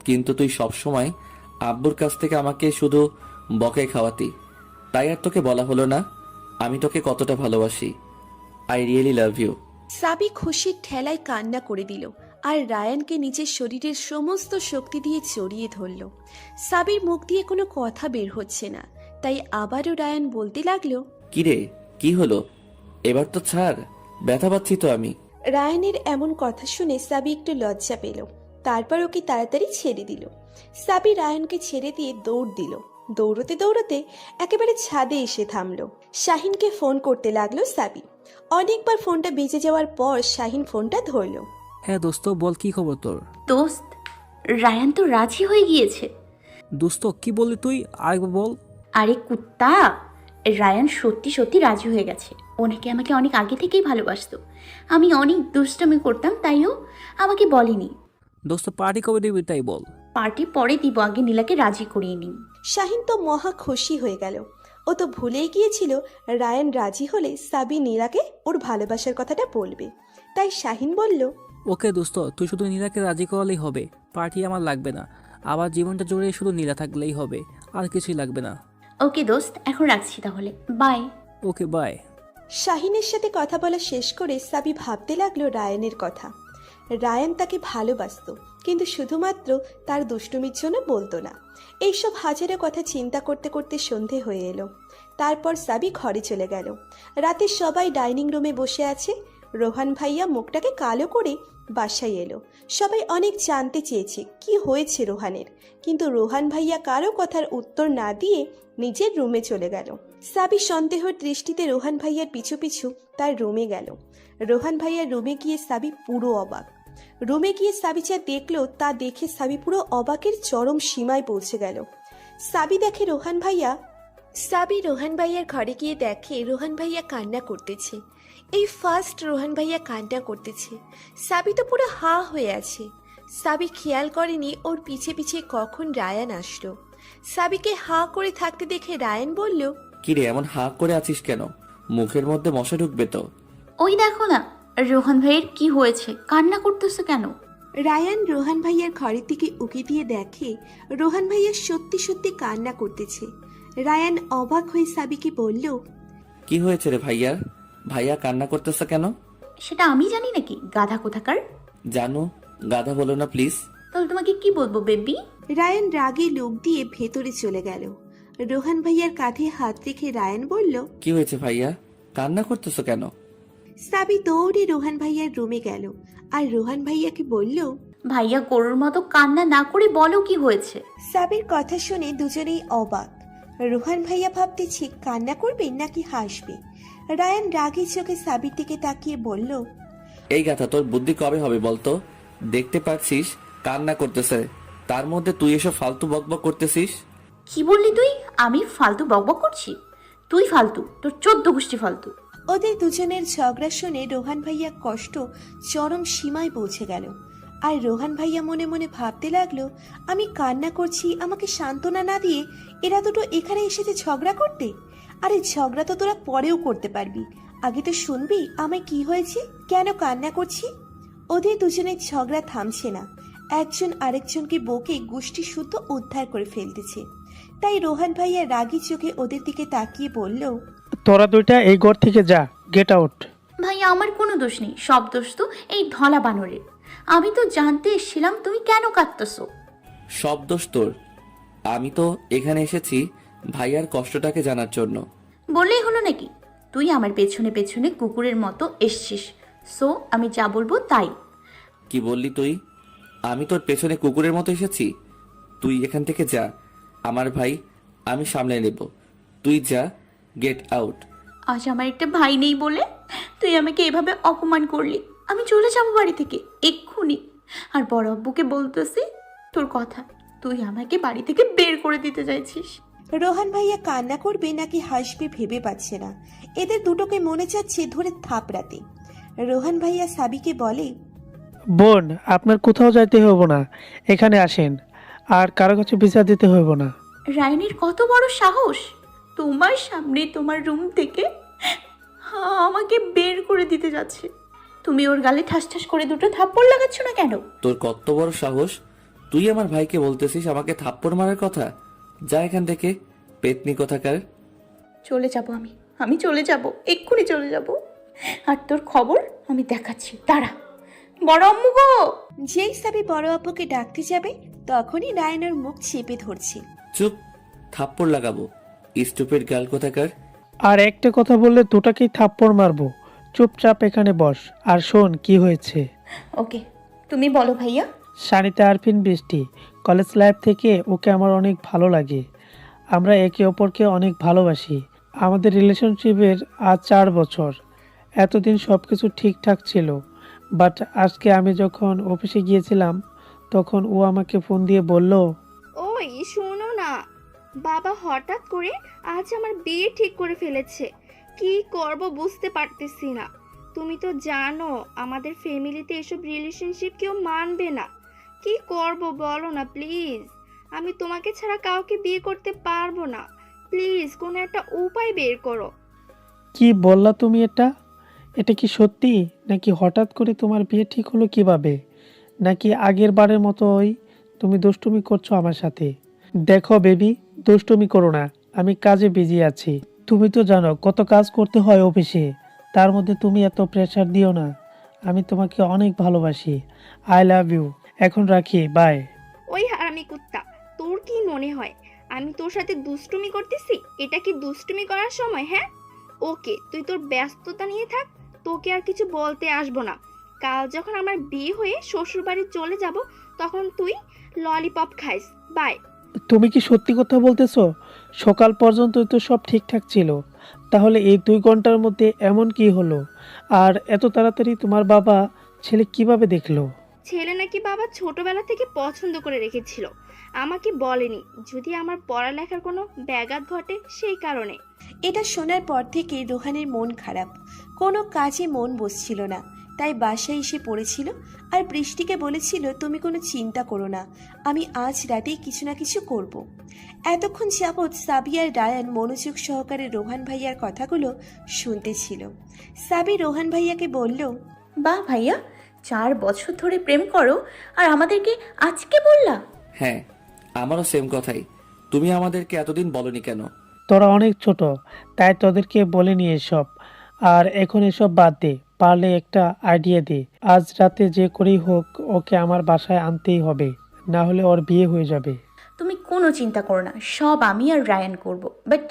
কিন্তু তুই সবসময় আব্বুর কাছ থেকে আমাকে শুধু বকে খাওয়াতি, তাই আর তোকে বলা হলো না আমি তোকে কতটা ভালোবাসি। I really love you.
সাবি খুশির ঠেলায় কান্না করে দিল, আর রায়ানকে নিজের শরীরের সমস্ত শক্তি দিয়ে জড়িয়ে ধরল। সাবির মুখ দিয়ে কোনো কথা বের হচ্ছে না, তাই আবারও রায়ান বলতে লাগলো,
কিরে, কি হলো? এবার তো ছাড়, ব্যথা পাচ্ছি তো আমি।
রায়ানের এমন কথা শুনে সাবি একটু লজ্জা পেল, তারপর ওকে তাড়াতাড়ি ছেড়ে দিল। সাবি রায়ানকে ছেড়ে দিয়ে দৌড় দিল। দৌড়তে দৌড়তে একেবারে ছাদে এসে থামলো। শাহিনকে ফোন করতে লাগলো সাবি। অনেকবার ফোনটা বেজে যাওয়ার পর শাহিন ফোনটা ধরলো।
হ্যাঁ দোস্ত, বল কি খবর তোর?
দোস্ত, রায়ান তো রাজি হয়ে গিয়েছে।
দোস্ত কি বললি তুই? আরেকবার বল।
আরে কুত্তা, রায়ান সত্যি সত্যি রাজি হয়ে গেছে। ওনাকে আমাকে অনেক আগে থেকেই ভালোবাসতো। আমি অনেক দুষ্টামি করতাম, তাইও আমাকে বলেনি।
দোস্ত পার্টি কবে দিবি তাই বল।
পার্টি পরে দিব, আগে নীলাকে রাজি করিয়ে নিই।
শাহিন তো মহা খুশি হয়ে গেল। ও তো ভুলেই গিয়েছিল রায়ান রাজি হলে সাবি নীলাকে ওর ভালোবাসার কথাটা বলবে। তাই শাহিন বলল,
ওকে দোস্ত, তুই শুধু নীলাকে রাজি করালেই হবে। পার্টি আমার লাগবে না, আবার জীবনটা জুড়ে শুধু নীলা থাকলেই হবে, আর কিছুই লাগবে না।
ওকে দোস্ত, এখন রাখছি তাহলে, বাই।
Okay bye.
শাহিনের সাথে কথা বলা শেষ করে সাবি ভাবতে লাগলো রায়ানের কথা। রায়ান তাকে ভালোবাসতো, কিন্তু শুধুমাত্র তার দুষ্টুমির জন্য বলতো না। এইসব হাজারো কথা চিন্তা করতে করতে সন্ধে হয়ে এলো। তারপর সাবি ঘরে চলে গেল। রাতে সবাই ডাইনিং রুমে বসে আছে। রোহান ভাইয়া মুখটাকে কালো করে বাসায় এলো। সবাই অনেক জানতে চেয়েছে কি হয়েছে রোহানের, কিন্তু রোহান ভাইয়া কারো কথার উত্তর না দিয়ে নিজের রুমে চলে গেল। সাবি সন্দেহের দৃষ্টিতে রোহান ভাইয়ার পিছু পিছু তার রুমে গেল। রোহান ভাইয়ার রুমে গিয়ে সাবি পুরো অবাক। রুমে গিয়ে সাবি যা দেখলো তা দেখে সাবি পুরো অবাকের চরম সীমায় পৌঁছে গেল। সাবি দেখে রোহান ভাইয়ার ঘরে গিয়ে দেখে রোহান ভাইয়া কান্না করতেছে। এই ফার্স্ট রোহান ভাইয়া কান্না করতেছে। সাবি তো পুরো হা হয়ে আছে। সাবি খেয়াল করেনি ওর পিছে পিছে কখন রায়ান আসলো। সাবিকে হা করে থাকতে দেখে রায়ান বলল,
কিরে, এমন হা করে আছিস কেন? মুখের মধ্যে মশা ঢুকবে তো।
ওই দেখো না, রোহান ভাইয়ের কি হয়েছে, কান্না করতেছে কেন?
রায়ান রোহান ভাইয়ার ঘরের দিকে উকি দিয়ে দেখে রোহান ভাইয়া সত্যি সত্যি কান্না করতেছে। রায়ান অবাক হয়ে সাবিকে বলল,
কি হয়েছে রে ভাইয়া? ভাইয়া কান্না করতেছে কেন?
সেটা আমি জানি নাকি, গাধা কোথাকার।
জানো, গাধা বলো না প্লিজ।
তাহলে তোমাকে কি বলবো বেবি?
রায়ান রাগে লোক দিয়ে ভেতরে চলে গেল। রোহান ভাইয়ার কাঁধে হাত রেখে রায়ান বলল,
কি হয়েছে ভাইয়া, কান্না করতেছো কেন?
সাবি দৌড়ে রোহান ভাইয়ার রুমে গেল আর রোহান ভাইয়াকে বলল,
ভাইয়া গরুর মতো কান্না না করে বলো কি হয়েছে।
সাবির কথা শুনে দুজনেই অবাক। রোহান ভাইয়া ভাবতেছে কান্না করবে নাকি হাসবে। রায়ান রাগী চোখে সাবির দিকে তাকিয়ে বলল,
এই গাথা, তোর বুদ্ধি কবে হবে বলতো? দেখতে পাচ্ছিস কান্না করতেছে, তার মধ্যে তুই এসব ফালতু বকবক করতেছিস।
কি বললি তুই? আমি ফালতু বকবক করছি? তুই ফালতু, তোর 14 গোষ্ঠী ফালতু।
ওদের দুজনের ঝগড়া শুনে রোহান ভাইয়া কষ্ট চরম সীমায় পৌঁছে গেল। আর রোহান ভাইয়া মনে মনে ভাবতে লাগলো, আমি কান্না করছি, আমাকে সান্ত্বনা না দিয়ে এরা দুটো এখানে এসেছে ঝগড়া করতে। আরে ঝগড়া তো তোরা পরেও করতে পারবি, আগে তো শুনবি আমায় কি হয়েছে, কেন কান্না করছি। ওদের দুজনের ঝগড়া থামছে না, একজন আরেকজনকে বকে গোষ্ঠী শুদ্ধ উদ্ধার করে ফেলতেছে। তাই রোহান ভাইয়া রাগী চোখে ওদের দিকে তাকিয়ে বলল,
তোরা দুইটা এই ঘর থেকে যা, গেট আউট।
ভাইয়া আমার কোনো দোষ নেই, সব দোষ তো এই ধলা বানরের। আমি তো জানতে এসেছিলাম তুমি কেন কাঁদতেছো।
সব দোষ তোর। আমি তো এখানে এসেছি ভাইয়ার কষ্টটাকে জানার জন্য।
বললেই হলো নাকি? তুই আমার পেছনে পেছনে কুকুরের মতো এসছিস, সো আমি যা বলবো তাই।
কি বললি তুই? আমি তোর পেছনে কুকুরের মতো এসেছি? তুই এখান থেকে যা, আমার ভাই আমি সামলে নেব। তুই যা, গেট আউট।
আজ আমার একটা ভাই নেই বলে তুই আমাকে এভাবে অপমান করলি। আমি চলে যাবো বাড়ি থেকে এক্ষুনি। আর বড় আব্বুকে বলতেছি তোর কথা, তুই আমাকে বাড়ি থেকে বের করে দিতে চাইছিস।
রোহান ভাইয়া কান্না করবে নাকি হাসবে ভেবে পাচ্ছে না। এদের দুটোকে মনে চাচ্ছে ধরে থাপড়াতে। রোহান ভাইয়া সাবিকে বলে,
বোন, আপনার কোথাও যাইতে হইব না, এখানে আসেন। আর কারো কাছে বিচার দিতে হইব না।
রায়নের কত বড় সাহস তোমার সামনে তোমার রুম থেকে আমাকে বের করে দিতে যাচ্ছে। তুমি ওর গালে ঠাস ঠাস করে দুটো থাপ্পড় লাগাচ্ছ না কেন?
তোর কত বড় সাহস? তুই আমার ভাইকে বলতেছিস আমাকে থাপ্পড় মারার কথা? যা এখান থেকে, পেতনি কোথাকার।
চলে যাব আমি চলে যাব, এক্ষুনি চলে যাব। আর তোর খবর আমি দেখাচ্ছি, দাঁড়া। বড় আম্মু গো!
যেই সাবি বড় আপুকে ডাকতে যাবে তখনই রায়নের মুখ চেপে ধরছে।
চুপ, থাপ্পড় লাগাবো, স্টুপিড গার্ল কোথাকার।
আর একটা কথা বললে দুটাকেই থাপ্পড় মারবো। চুপচাপ এখানে বস আর শোন কি হয়েছে।
ওকে, তুমি বলো ভাইয়া।
সানিতা আরফিন বৃষ্টি, কলেজ লাইফ থেকে ওকে আমার অনেক ভালো লাগে। আমরা একে অপরকে অনেক ভালোবাসি। আমাদের রিলেশনশিপের আজ 4 বছর। এতদিন সব কিছু ঠিকঠাক ছিল, বাট আজকে আমি যখন অফিসে গিয়েছিলাম তখন ও আমাকে ফোন দিয়ে বলল,
ওই শোনো না, বাবা হঠাৎ করে আজ আমার বিয়ে ঠিক করে ফেলেছে। কি করব বুঝতে পারতেছি না। তুমি তো জানো আমাদের ফ্যামিলিতে এসব রিলেশনশিপ কেউ মানবে না। কি করব বলো না প্লিজ। আমি তোমাকে ছাড়া কাউকে বিয়ে করতে পারবো না। প্লিজ কোনো একটা উপায় বের করো।
কি বললা তুমি? এটা কি সত্যি নাকি হঠাৎ করে তোমার বিয়ে ঠিক হলো কিভাবে? নাকি আগের বারের মতোই তুমি দুষ্টুমি করছো আমার সাথে? দেখো বেবি, দুষ্টুমি করো না, আমি কাজে বিজি আছি। তুমি তো জানো কত কাজ করতে হয় অফিসে, তার মধ্যে তুমি এত প্রেশার দিও না। আমি তোমাকে অনেক ভালোবাসি। I love you. এখন রাখি, বাই।
ওই হারামি কুত্তা, তোর কি মনে হয় আমি তোর সাথে দুষ্টুমি করতেছি? এটা কি দুষ্টুমি করার সময়? হ্যাঁ, ওকে, তুই তোর ব্যস্ততা নিয়ে থাক, তোকে আর কিছু বলতে আসবো না। কাল যখন আমার বিয়ে হয়ে শ্বশুর বাড়ি চলে যাব তখন তুই ললিপপ খাইস। বাই।
তুমি কি সত্যি কথা বলতেছো? সকাল পর্যন্ত তো সব ঠিকঠাক ছিল, তাহলে এই 2 ঘন্টার মধ্যে এমন কি হলো? আর এত তাড়াতাড়ি তোমার বাবা ছেলে কিভাবে দেখলো?
ছেলে নাকি বাবা ছোটবেলা থেকে পছন্দ করে রেখেছিল, আমাকে বলেনি। যদি আমার পড়ালেখার কোনো ব্যাঘাত ঘটে সেই কারণে।
এটা শোনার পর থেকে রোহানের মন খারাপ, কোনো কাজে মন বসছিল না, তাই বাসায় এসে পড়েছিল। আর বৃষ্টিকে বলেছিল, তুমি কোনো চিন্তা করো না, আমি আজ রাতেই কিছু না কিছু করব। এতক্ষণ যাবৎ সাবি আর রায়ান মনোযোগ সহকারে রোহান ভাইয়ার কথাগুলো শুনতেছিল। সাবি রোহান ভাইয়াকে বলল,
বাহ ভাইয়া, 4 বছর ধরে প্রেম করো আর আমাদেরকে আজকে বললা?
হ্যাঁ, আমারও সেম কথাই। তুমি আমাদেরকে এতদিন বলনি কেন?
তোরা অনেক ছোট, তাই তোদেরকে বলিনি এসব। আর এখন এসব বাদ দে, পারলে একটা আইডিয়া দে। আজ রাতে যে করেই হোক ওকে আমার বাসায় আনতেই হবে, না হলে ওর বিয়ে হয়ে যাবে।
তুমি কোনো চিন্তা করো না, সব আমি আর রায়ান করব। বাট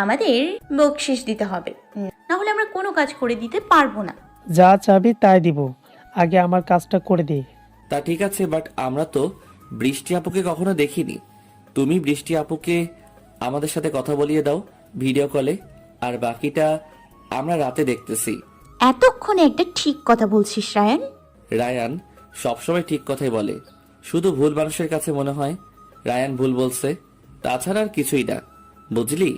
আমাদের বকশিশ দিতে হবে, না হলে আমরা কোনো কাজ করে দিতে পারবো না।
যা চাবি তাই দিব, আগে আমার কাজটা করে দে।
তা ঠিক আছে, বাট আমরা তো বৃষ্টি আপুকে কখনো দেখিনি। তুমি বৃষ্টি আপুকে আমাদের সাথে কথা বলিয়ে দাও ভিডিও কলে, আর বাকিটা আমরা রাতে দেখতেছি।
এতক্ষণে একটা ঠিক কথা বলছিস রায়ান।
রায়ান সবসময় ঠিক কথাই বলে, শুধু ভুল মানুষের কাছে মনে হয় রায়ান ভুল বলছে, তাছাড়া আর কিছুই না। বুঝলি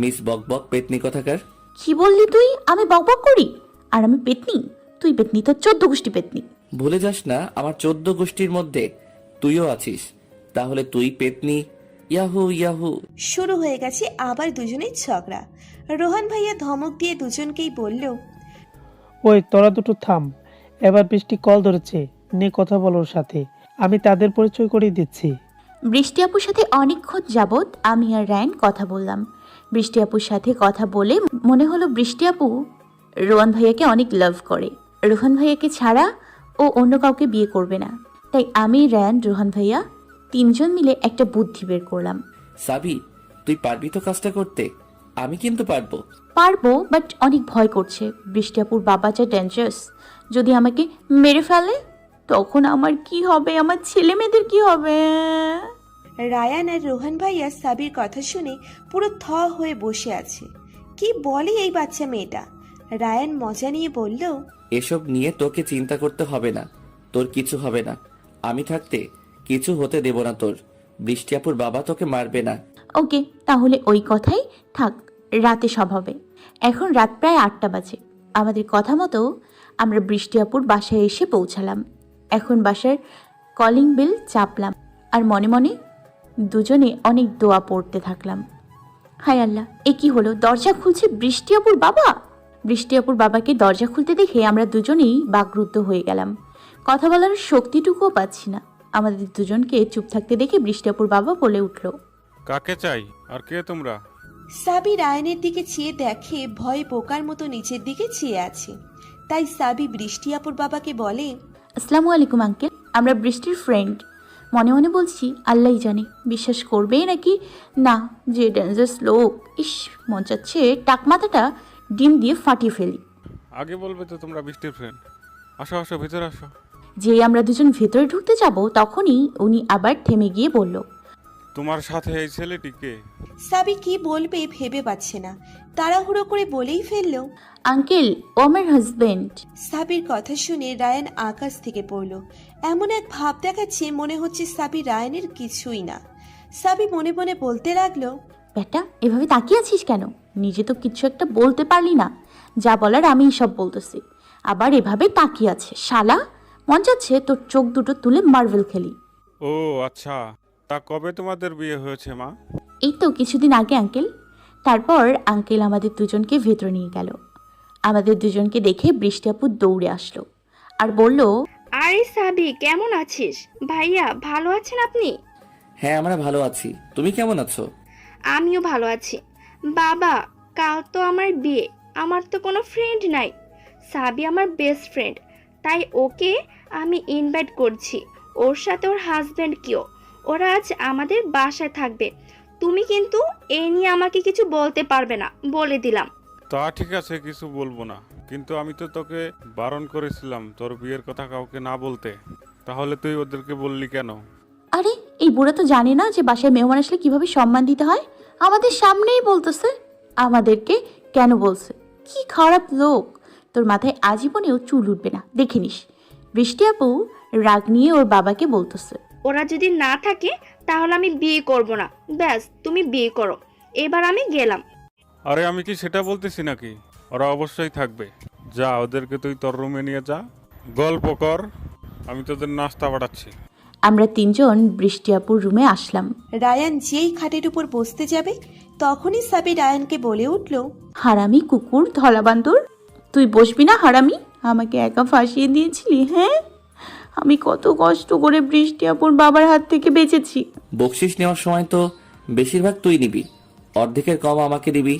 মিস বকবক পেতনি কথাকার?
কি বললি তুই? আমি বকবক করি? আর আমি পেতনি? তুই পেতনি, তোর 14 গোষ্ঠী পেতনি।
ভুলে যাস না, আমার 14 গোষ্ঠীর মধ্যে তুইও আছিস। তাহলে তুই পেতনি। Yahoo Yahoo.
শুরু হয়ে গেছে আবার দুজনের ঝগড়া। রোহান ভাইয়া ধমক দিয়ে দুজনকেই বলল,
ওই তোরা দুটো থাম। এবার বৃষ্টি কল ধরেছে, নে কথা বল ওর সাথে, আমি তাদের পরিচয় করিয়ে দিচ্ছি।
বৃষ্টি আপুর সাথে অনেকক্ষণ যাবৎ আমি আর রায়ান কথা বললাম। বৃষ্টি আপুর সাথে কথা বলে মনে হলো বৃষ্টি আপু রোহান ভাইয়াকে অনেক লাভ করে। রোহান ভাইয়াকে ছাড়া ও অন্য কাউকে বিয়ে করবে না। তাই আমি, রায়ান, রোহান ভাইয়া 3 জন মিলে একটা বুদ্ধি বের করলাম।
সাবি, তুই পারবি তো কাজটা করতে? আমি কিন্তু পারবো।
পারবো, বাট অনেক ভয় করছে। বৃষ্টি আপুর বাবা যা ডেঞ্জারাস, যদি আমাকে মেরে ফেলে তখন আমার কি হবে, আমার ছেলে মেয়েদের কি হবে?
রায়ান আর রোহান ভাইয়া সাবির কথা শুনে পুরো থ হয়ে বসে আছে। কি বলে এই বাচ্চা মেয়েটা? রায়ান মজা নিয়ে বলল,
এসব নিয়ে তোকে চিন্তা করতে হবে না, তোর কিছু হবে না। আমি থাকতে কিছু হতে দেব না তোর। বৃষ্টি আপুর বাবা তোকে মারবে না।
ওকে, তাহলে ওই কথাই থাক, রাতে সব হবে। এখন রাত প্রায় 8টা বাজে। আমাদের কথা মতো আমরা বৃষ্টি আপুর বাসায় এসে পৌঁছালাম। এখন বাসার কলিং বেল চাপলাম আর মনে মনে দুজনে অনেক দোয়া পড়তে থাকলাম। হায় আল্লাহ, এ কি হলো? দরজা খুলছে বৃষ্টি আপুর বাবা। বৃষ্টি আপুর বাবাকে দরজা খুলতে দেখে আমরা দুজনেই বাকরুদ্ধ হয়ে গেলাম। কথা বলার শক্তিটুকুও পাচ্ছি না। আমাদের দুজনকে চুপ থাকতে দেখে বৃষ্টি আপুর বাবা বলে উঠল,
কাকে চাই আর কে তোমরা?
সাবি রায়ানের দিকে চেয়ে দেখে ভয়ে বোকার মতো নিচের দিকে চেয়ে আছে। তাই সাবি বৃষ্টি আপুর বাবাকে বলে,
আসসালামু আলাইকুম আঙ্কেল, আমরা বৃষ্টির ফ্রেন্ড। মনে মনে বলছি আল্লাহই জানে বিশ্বাস করবে নাকি না যে ডেঞ্জারাস লোক। ইস, মন চাচ্ছে টাক মাথাটা ডিম দিয়ে ফাটিয়ে ফেলি।
আগে বলবে তো তোমরা বৃষ্টির ফ্রেন্ড। আসো আসো, ভিতরে আসো।
যেই আমরা দুজন ভেতরে ঢুকতে যাব তখনই উনি আবার থেমে গিয়ে বলল,
তোমার সাথে এই ছেলেটিকে?
সাবি কি বলবে ভেবে পাচ্ছে না, তাড়াহুড়ো করে বলেই ফেলল,
আঙ্কেল ও আমার হাজবেন্ড।
সাবির কথা শুনে রায়ান আকাশ থেকে পড়ল। এমন এক ভাব দেখাচ্ছে মনে হচ্ছে সাবি রায়ানের কিছুই না। সাবি মনে মনে বলতে লাগলো,
বেটা এভাবে তাকিয়ে আছিস কেন? নিজে তো কিছু একটা বলতে পারলি না, যা বলার আমি সব বলতেছি, আবার এভাবে তাকিয়ে আছে। শালা, মন চাচ্ছে তোর চোখ দুটো তুলে মার্বেল খেলি।
ও আচ্ছা, তা কবে তোমাদের বিয়ে হয়েছে মা?
এই তো কিছুদিন আগে আঙ্কেল। তারপর আঙ্কেল আমাদের দুজনকে ভেতরে নিয়ে গেল। আমাদের দুজনকে দেখে বৃষ্টি আপু দৌড়ে আসলো আর বলল,
আরে সাবি, কেমন আছিস? ভাইয়া ভালো আছেন আপনি?
হ্যাঁ, আমরা ভালো আছি। তুমি কেমন আছো?
আমিও ভালো আছি। বাবা, কাল তো আমার বিয়ে, আমার তো কোনো ফ্রেন্ড নাই। সাবি আমার বেস্ট ফ্রেন্ড, তাই ওকে আমি ইনভাইট করছি। ওর সাথে ওর হাজব্যান্ড কেউ, ওরা আজ আমাদের বাসায় থাকবে। তুমি কিন্তু এই নিয়ে আমাকে কিছু বলতে পারবে না, বলে দিলাম।
তা ঠিক আছে, কিছু বলবো না, কিন্তু আমি তো তোকে বারণ করেছিলাম তোর বিয়ের কথা কাউকে না বলতে। তাহলে তুই ওদেরকে বললি কেন?
আরে এই বুড়া তো জানে না যে বাসায় মেহমান আসলে কিভাবে সম্মান দিতে হয়। আমাদের সামনেই বলতেছে আমাদেরকে কেন বলছে। কি খারাপ লোক! তোর মাথায় আজীবনেও চুল উঠবে না, দেখে নিস। বৃষ্টি আপু রাগ নিয়ে ওর বাবাকে বলতেছে,
ওরা যদি না থাকে তাহলে আমি বিয়ে করব না। ব্যাস, তুমি বিয়ে করো। এবার আমি গেলাম।
আরে আমি কি সেটা বলতেছি নাকি? ওরা অবশ্যই থাকবে। যা, ওদেরকে তুই তোর রুমে নিয়ে যা, গল্প কর, আমি তোদের নাস্তা পাঠাচ্ছি।
আমরা তিনজন বৃষ্টি আপুর রুমে আসলাম।
রায়ান যেই খাটের উপর বসতে যাবে তখনই সাবি রায়ানকে বলে উঠল,
হারামি কুকুর, ধলা বান্দর, তুই বসবি না হারামি? আমাকে একা ফাঁসিয়ে দিয়েছিলি, হ্যাঁ? আমি কত কষ্ট করে বৃষ্টি আপুর বাবার হাত থেকে বেঁচেছি।
বকশিস নেওয়ার সময় তো বেশিরভাগ তুই নিবি, অর্ধেকের কম আমাকে দিবি,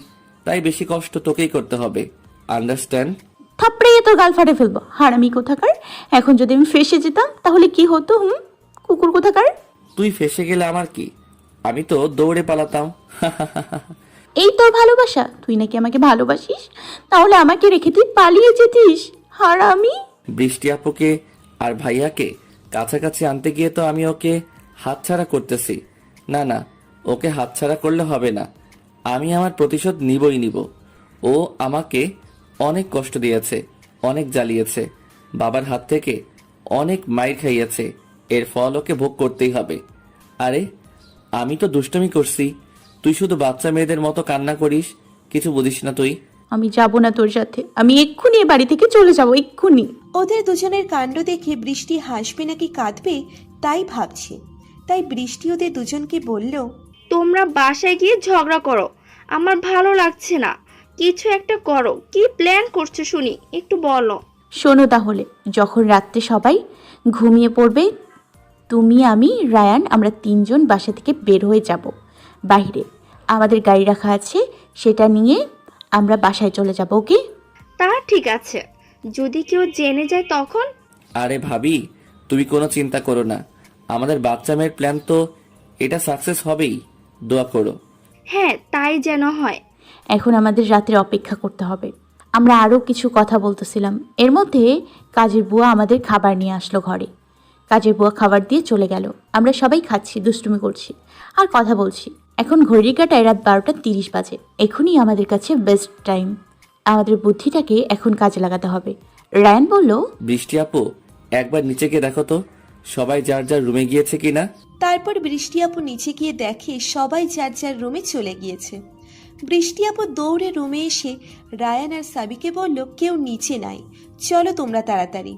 তাই বেশি কষ্ট তোকেই করতে হবে। আন্ডারস্ট্যান্ড?
থাপড়িয়ে তোর গাল ফাটে ফেলবো, হারামি কোথাকার। এখন যদি আমি ফেসে যেতাম তাহলে কি হতো? কুকুর কোথাকার।
তুই ফেসে গেলে আমার কি? আমি তো দৌড়ে পালাতাম।
এই তোর ভালোবাসা? তুই নাকি আমাকে ভালোবাসিস, তাহলে আমাকে রেখে তুই পালিয়ে যেতিস, হারামি।
বৃষ্টি আপুকে আর ভাইয়াকে কাছাকাছি আনতে গিয়ে তো আমি ওকে হাতছাড়া করতেছি। না না, ওকে হাতছাড়া করলে হবে না, আমি আমার প্রতিশোধ নিবই নিব। ও আমাকে অনেক কষ্ট দিয়েছে, অনেক জ্বালিয়েছে, বাবার হাত থেকে অনেক মাইর খাইয়েছে, এর ফল ওকে ভোগ করতেই হবে। আরে আমি তো দুষ্টুমি করছি, তুই শুধু বাচ্চা মেয়েদের মতো কান্না করিস, কিছু বুঝিস না তুই।
আমি যাব না তোর সাথে, আমি এক্ষুনি এ বাড়ি থেকে চলে যাব, এক্ষুনি।
ওদের দুজনের কাণ্ড দেখে বৃষ্টি হাসবে নাকি কাঁদবে তাই ভাবছে। তাই বৃষ্টি ওদের দুজনকে বলল,
তোমরা বাসায় গিয়ে ঝগড়া করো, আমার ভালো লাগছে না। কিছু একটা করো, কি প্ল্যান করছো শুনি, একটু বলো।
শোনো তাহলে, যখন রাত্রে সবাই ঘুমিয়ে পড়বে, তুমি, আমি, রায়ান, আমরা তিনজন বাসা থেকে বের হয়ে যাব বাইরে। আমাদের গাড়ি রাখা আছে, সেটা নিয়ে আমরা বাসায় চলে যাব, ওকে?
তা ঠিক আছে, যদি কেউ জেনে যায় তখন?
আরে ভাবি, তুমি কোনো চিন্তা করো না, আমাদের বাচ্চা মেয়ের প্ল্যান তো এটা সাকসেস হবেই, দোয়া করো।
হ্যাঁ, তাই যেন হয়।
এখন আমাদের রাতের অপেক্ষা করতে হবে। আমরা আরও কিছু কথা বলতেছিলাম, এর মধ্যে কাজের বুয়া আমাদের খাবার নিয়ে আসলো ঘরে। কাজের বুয়া খাবার দিয়ে চলে গেল। আমরা সবাই খাচ্ছি, দুষ্টুমি করছি আর কথা বলছি। এখন ঘড়ির কাঁটায় রাত 12:30 বাজে। এখনই আমাদের কাছে বেস্ট টাইম। আমাদের বুদ্ধিটাকে এখন কাজে লাগাতে হবে। রায়ান বলল,
বৃষ্টি আপু, একবার নিচে গিয়ে দেখো তো সবাই যার যার রুমে গিয়েছে কিনা।
তারপর বৃষ্টি আপু নিচে গিয়ে দেখে সবাই যার যার রুমে চলে গিয়েছে। বৃষ্টি আপু দৌড়ে রুমে এসে রায়ান আর সাবিকে বলল, কেউ নিচে নাই, চলো তোমরা তাড়াতাড়ি।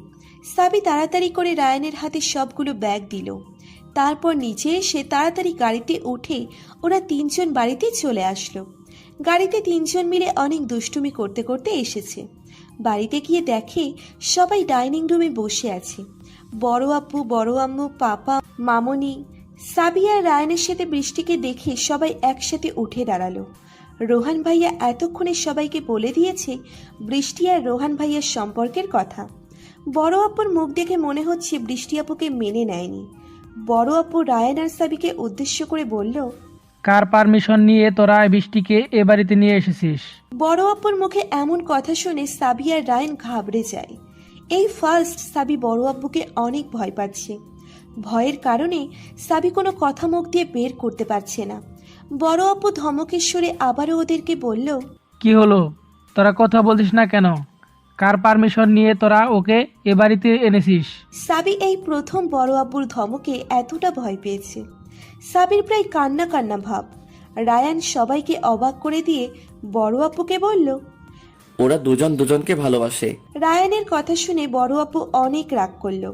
সাবি তাড়াতাড়ি করে রায়ানের হাতে সবগুলো ব্যাগ দিল। তারপর নিচে এসে তাড়াতাড়ি গাড়িতে উঠে ওরা তিনজন বাড়িতে চলে আসলো। গাড়িতে তিনজন মিলে অনেক দুষ্টুমি করতে করতে এসেছে। বাড়িতে গিয়ে দেখে সবাই ডাইনিং রুমে বসে আছে। বড় আপু, বড় আম্মু, পাপা, মামনি। সাবি আর রায়ানের সাথে বৃষ্টিকে দেখে সবাই একসাথে উঠে দাঁড়ালো। রোহান ভাইয়া এতক্ষণে সবাইকে বলে দিয়েছে বৃষ্টি আর রোহান ভাইয়ার সম্পর্কের কথা। বড় আপুর মুখ দেখে মনে হচ্ছে বৃষ্টি আপুকে মেনে নেয়নি। বড় আপু রায়ান আর সাবিকে উদ্দেশ্য করে বলল,
কার পারমিশন নিয়ে তোরা বৃষ্টিকে এ বাড়িতে নিয়ে এসেছিস?
বড় আপুর মুখে এমন কথা শুনে সাবি আর রায়ান ঘাবড়ে যায়। এই ফার্স্ট সাবি বড় আব্বুকে অনেক ভয় পাচ্ছে। ভয়ের কারণে সাবি কোনো কথা মুখ দিয়ে বের করতে পারছে না। বড় আপু ধমকের সুরে আবারও ওদেরকে বলল,
কি হলো, তোরা কথা বলছিস না কেন? কার পারমিশন নিয়ে তোরা ওকে এ বাড়িতে এনেছিস?
সাবি এই প্রথম বড় আব্বুর ধমকে এতটা ভয় পেয়েছে। সাবির প্রায় কান্না কান্না ভাব। রায়ান সবাইকে অবাক করে দিয়ে বড় আপুকে বলল,
ওরা দুজন দুজনকে ভালোবাসে।
রায়ানের কথা শুনে বড় আপু অনেক রাগ করলো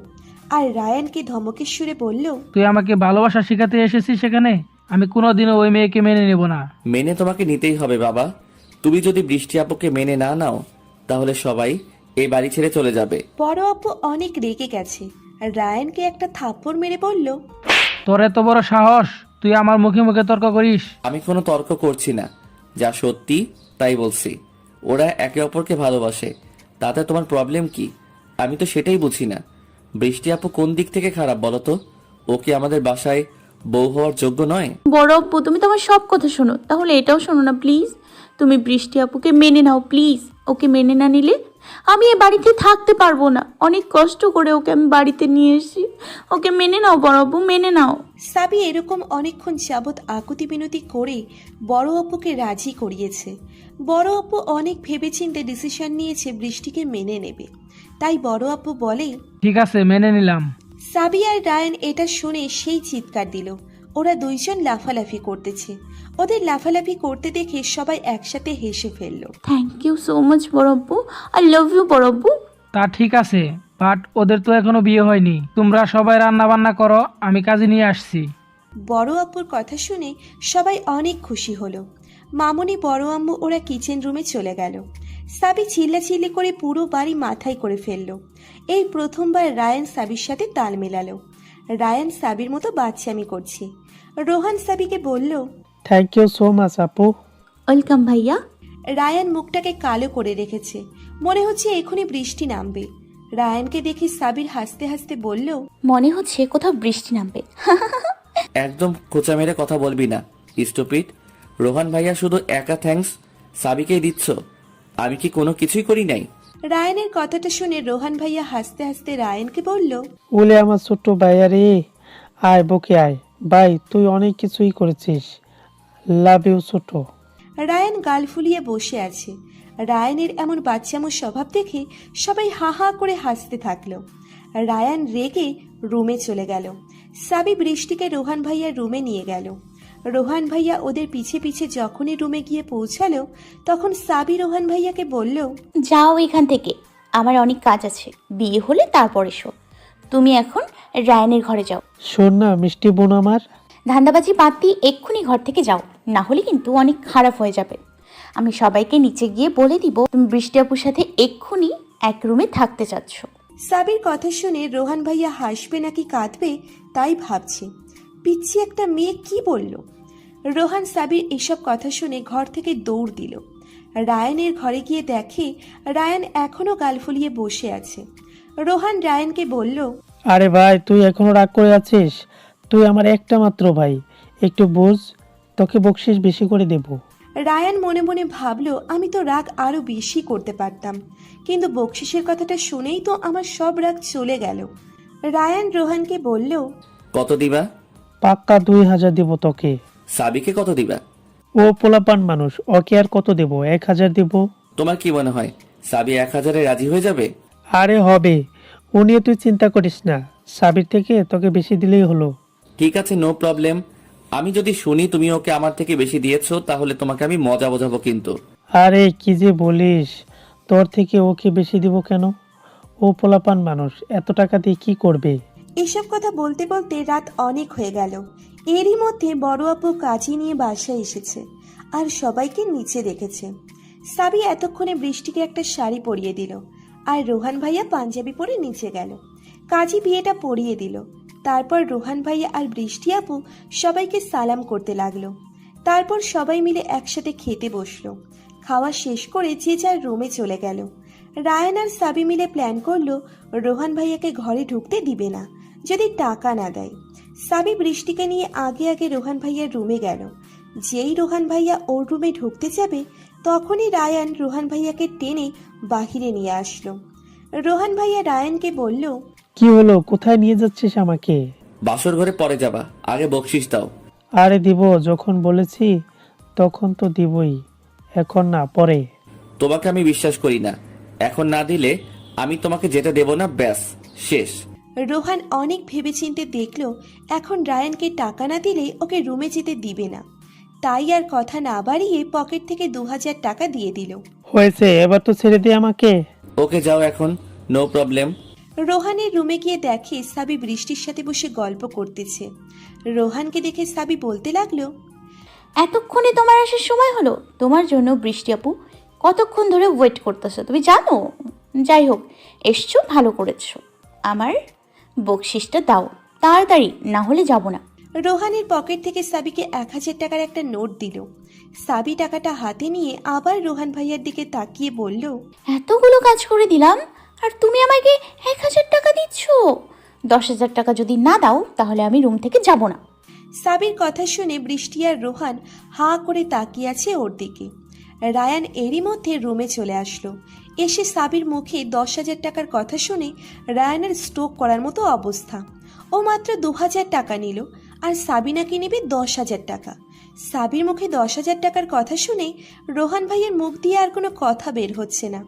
আর রায়ানকে ধমকের সুরে বলল,
তুই আমাকে ভালোবাসা শেখাতে এসেছিস সেখানে? আমি কোনোদিনও ওই মেয়েকে মেনে নেব না।
মেনে তোমাকে নিতেই হবে বাবা। তুমি যদি বৃষ্টি আপুকে মেনে না নাও তাহলে সবাই এই বাড়ি ছেড়ে চলে যাবে।
বড় আপু অনেক রেগে গেছে আর রায়ানকে একটা থাপ্পড় মেরে বলল,
তোর এত বড় সাহস, তুই আমার মুখে মুখে তর্ক করিস?
আমি কোনো তর্ক করছি না, যা সত্যি তাই বলছি। ওরা একে অপরকে ভালোবাসে, তাতে তোমার প্রবলেম কি? আমি তো সেটাই বুঝি না। বৃষ্টি আপু কোন দিক থেকে খারাপ বলো তো? ও কি আমাদের বাসায় বউ হওয়ার যোগ্য নয়?
বড় আব্বু, তুমি তো আমার সব কথা শোনো, তাহলে এটাও শোনো না প্লিজ। তুমি বৃষ্টি আপুকে মেনে নাও প্লিজ। ওকে মেনে না নিলে আমি এ বাড়িতে থাকতে পারবো না। অনেক কষ্ট করে ওকে আমি বাড়িতে নিয়ে এসেছি। ওকে মেনে নাও বড় আব্বু, মেনে নাও।
সাবি এরকম অনেকক্ষণ যাবৎ আকুতি মিনতি করে বড় আপুকে রাজি করিয়েছে। বড় আপু অনেক ভেবেচিন্তে ডিসিশন নিয়েছে বৃষ্টিকে মেনে নেবে। তাই বড় আপু বলে,
ঠিক আছে, মেনে নিলাম।
সাবি আর রায়ান এটা শুনে সেই চিৎকার দিল। ওরা দুইজন লাফালাফি করতেছে। ওদের লাফালাফি করতে দেখে সবাই একসাথে হেসে ফেলল।
থ্যাংক ইউ সো মাচ বড় আব্বু, আই লাভ ইউ বড় আব্বু।
তা ঠিক আছে, বাট ওদের তো এখনো বিয়ে হয়নি। তোমরা সবাই রান্না বান্না করো, আমি কাজে নিয়ে আসছি।
বড় আপুর কথা শুনে সবাই অনেক খুশি হলো। মামনি, বড় আম্মু ওরা কিচেন রুমে চলে গেল। সাবি চিল্লাচিল্লি করে পুরো বাড়ি মাথায় করে ফেললো। এই প্রথমবার রায়ান সাবির সাথে তাল মেলালো। রায়ান সাবির মতো বাচ্চামি করছে। রোহান সাবিকে বলল,
থ্যাংক ইউ সো মাচ আপু।
ওয়েলকাম ভাইয়া।
রায়ান মুখটাকে কালো করে রেখেছে, মনে হচ্ছে এখনই বৃষ্টি নামবে। রায়ানকে দেখে সাবির হাসতে হাসতে বলল,
মনে হচ্ছে কোথাও বৃষ্টি নামবে।
একদম খোঁচা মেরে কথা বলবি না স্টুপিড। রোহান ভাইয়া শুধু একা থ্যাঙ্কস সাবিকেই দিচ্ছ, আমি কি কোনো কিছুই করি নাই?
রায়ানের কথাটা শুনে রোহান ভাইয়া হাসতে হাসতে রায়ানকে বলল,
ওলে আমার ছোট্ট ভাইয়া রে, আয় বকে আয়। ভাই তুই অনেক কিছুই করেছিস, লাভ ইউ ছোট।
রায়ান গাল ফুলিয়ে বসে আছে। রায়ানের এমন বাচ্চামো স্বভাব দেখে সবাই হা হা করে হাসতে থাকলো। রায়ান রেগে রুমে চলে গেল। সাবি বৃষ্টিকে রোহান ভাইয়ার রুমে নিয়ে গেল। রোহান ভাইয়া ওদের পিছে পিছে যখনই রুমে গিয়ে পৌঁছালো তখন সাবি রোহান ভাইয়াকে বলল,
যাও এখান থেকে, আমার অনেক কাজ আছে। বিয়ে হলে তারপর এসো। তুমি এখন রায়ানের ঘরে যাও।
শোন না মিষ্টি বোন আমার,
ধান্দাবাজি বাদ দিয়ে এক্ষুনি ঘর থেকে যাও, না হলে কিন্তু অনেক খারাপ হয়ে যাবে। আমি সবাইকে নিচে গিয়ে বলে দিব তুমি বৃষ্টি আপুর সাথে এক্ষুনি এক রুমে থাকতে চাচ্ছ।
সাবির কথা শুনে রোহান ভাইয়া হাসবে নাকি কাঁদবে তাই ভাবছে। পিচ্ছি একটা মেয়ে কি বলল। রোহান সাবির এসব কথা শুনে ঘর থেকে দৌড় দিল। রায়ানের ঘরে গিয়ে দেখে রায়ান এখনো গাল ফুলিয়ে বসে আছে। রোহান রায়ানকে বলল,
আরে ভাই তুই এখনো রাগ করে আছিস? তুই আমার একটা মাত্র ভাই, একটু বুঝ, তোকে বকশিস বেশি করে দেব।
রায়ান মনে মনে ভাবলো আমি তো রাগ আরো বেশি করতে পারতাম, কিন্তু বকশিসের কথাটা শুনেই তো আমার সব রাগ চলে গেল। রায়ান রোহানকে বলল,
কত দিবা?
পাক্কা 2000 দিব তোকে।
সাবিকে কত দিবা?
ও পোলাপান মানুষ, ওকে আর কত দেব? 1000 দিব।
তোমার কি মনে হয় সাবি 1000-এ রাজি হয়ে যাবে?
আরে হবে, ও নিয়ে তুই চিন্তা করিস না, সাবির থেকে তোকে বেশি দিলেই হলো।
ঠিক আছে, নো প্রবলেম। আমি যদি শুনি তুমি ওকে আমার থেকে বেশি দিয়েছো, তাহলে তোমাকে আমি মজা বোঝাবো কিন্তু।
আরে কি যে বলিস, তোর থেকে ওকে বেশি দিব কেন? ও পোলাপান মানুষ, এত টাকা দিয়ে কি করবে?
এসব কথা বলতে বলতে রাত অনেক হয়ে গেল। এরই মধ্যে বড় আপু কাজী নিয়ে বাসায় এসেছে আর সবাইকে নিচে রেখেছে। সাবি এতক্ষণে বৃষ্টিকে একটা শাড়ি পরিয়ে দিল, আর রোহান ভাইয়া পাঞ্জাবি পরে নিচে গেল। কাজী বিয়েটা পরিয়ে দিল। তারপর রোহান ভাইয়া আর বৃষ্টি আপু সবাইকে সালাম করতে লাগলো। তারপর সবাই মিলে একসাথে খেতে বসলো। খাওয়া শেষ করে যে যার রুমে চলে গেল। রায়ান আর সাবি মিলে প্ল্যান করলো রোহান ভাইয়াকে ঘরে ঢুকতে দিবে না যদি টাকা না দেয়। সাবি বৃষ্টিকে নিয়ে আগে আগে রোহান ভাইয়ার রুমে গেল। যেই রোহান ভাইয়া ওর রুমে ঢুকতে যাবে, তখনই রায়ান রোহান ভাইয়াকে টেনে বাহিরে নিয়ে আসলো। রোহান ভাইয়া রায়ানকে বলল,
কি হলো, কোথায় নিয়ে যাচ্ছিস আমাকে?
বাসর ঘরে পরে যাবা, আগে বকশিস দাও।
আরে দিব, যখন বলেছি তখন তো দিবই, এখন না, পরে।
তোমাকে আমি বিশ্বাস করি না। এখন না দিলে আমি তোমাকে যেতে দেব না, ব্যাস শেষ।
রোহান অনেক ভেবেচিন্তে দেখলো এখন রায়ানকে টাকা না দিলে ওকে রুমে যেতে দিবে না। তাই আর কথা না বাড়িয়ে পকেট থেকে 2000 টাকা দিয়ে দিল।
হয়েছে, এবার তো ছেড়ে দে আমাকে।
ওকে যাও এখন, নো প্রবলেম।
রোহানের রুমে গিয়ে দেখে সাবি বৃষ্টির সাথে বসে গল্প করতেছে। রোহানকে দেখে সাবি বলতে লাগলো,
এতক্ষণে তোমার আসার সময় হলো? তোমার জন্য বৃষ্টি আপু কতক্ষণ ধরে ওয়েট করতেছো তুমি জানো? যাই হোক, এসছো, ভালো করেছো। আমার বকশিসটা দাও তাড়াতাড়ি, না হলে যাব না।
রোহানের পকেট থেকে সাবিকে 1000 টাকার একটা নোট দিল। সাবি টাকাটা হাতে নিয়ে আবার রোহান ভাইয়ার দিকে তাকিয়ে বলল,
এতগুলো কাজ করে দিলাম আর তুমি আমাকে 1000 টাকা দিচ্ছ? 10,000 টাকা যদি না দাও তাহলে আমি রুম থেকে যাব না।
সাবির কথা শুনে বৃষ্টি আর রোহান হাঁ করে তাকিয়ে আছে ওর দিকে। রায়ান এরই মধ্যে রুমে চলে আসলো। এসে সাবির মুখে 10,000 টাকার কথা শুনে রায়ানের স্ট্রোক করার মতো অবস্থা। ও মাত্র 2000 টাকা নিল, আর সাবি নাকি নেবে 10,000 টাকা। সাবির মুখে 10,000 টাকার কথা শুনে রোহান ভাইয়ের মুখ দিয়ে আর কোনো কথা বের হচ্ছে না।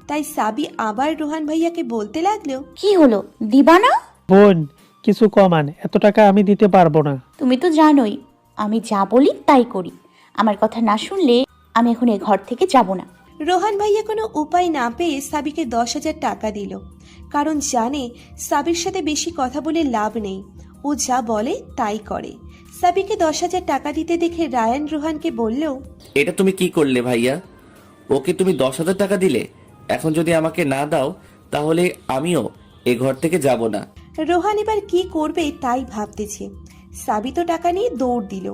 তাই সাবি আবার রোহান ভাইয়াকে বলতে লাগলো,
কি হলো, দিবা না?
বোন, কিছু কমান, এত টাকা আমি দিতে পারবো না।
তুমি তো জানোই আমি যা বলি তাই করি। আমার কথা না শুনলে আমি এখন এই ঘর থেকে যাব না।
রোহান ভাইয়া কোনো উপায় না পেয়ে সাবিকে 10,000 টাকা দিল, কারণ জানে সাবির সাথে বেশি কথা বলে লাভ নেই, ও যা বলে তাই করে। সাবিকে 10,000 টাকা দিতে দেখে রায়ান রোহানকে বলল,
এটা তুমি কি করলে ভাইয়া? ওকে তুমি 10,000 টাকা দিলে, এখন যদি আমাকে না দাও তাহলে আমিও এ ঘর থেকে যাব না।
রোহান এবার কি করবে তাই ভাবতেছে। সাবি তো টাকা নিয়ে দৌড় দিল,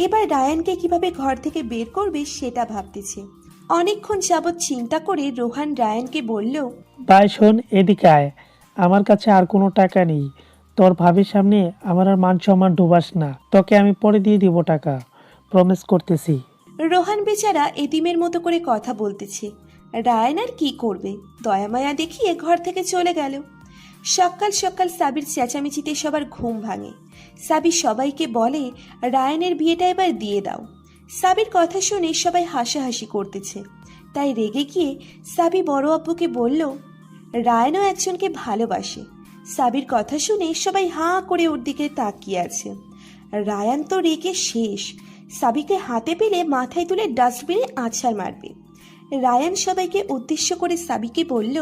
এবার রায়ানকে কিভাবে ঘর থেকে বের করবে সেটা ভাবতেছে। অনেকক্ষণ যাবৎ চিন্তা করে রোহান রায়ানকে বলল,
ভাই শোন, এদিকে আয়, আমার কাছে আর কোনো টাকা নেই। তোর ভাবির সামনে আমার আর মান সম্মান ডুবাস না, তোকে আমি পরে দিয়ে দিব টাকা, প্রমিস করতেছি।
রোহান বেচারা এতিমের মতো করে কথা বলতেছে। রায়ান আর কি করবে, দয়ামায়া দেখিয়ে ঘর থেকে চলে গেল। সকাল সকাল সাবির চেঁচামেচিতে সবার ঘুম ভাঙে। সাবি সবাইকে বলে রায়ানের বিয়েটা এবার দিয়ে দাও। সাবির কথা শুনে সবাই হাসাহাসি করতেছে। তাই রেগে গিয়ে সাবি বড় আব্বুকে বলল, রায়ানও একজনকে ভালোবাসে। সাবির কথা শুনে সবাই হাঁ করে ওর দিকে তাকিয়ে আছে। রায়ান তো রেগে শেষ, সাবিকে হাতে পেলে মাথায় তুলে ডাস্টবিনে আছাড় মারবে। রায়ান সবাইকে উদ্দেশ্য করে সাবিকে বলল,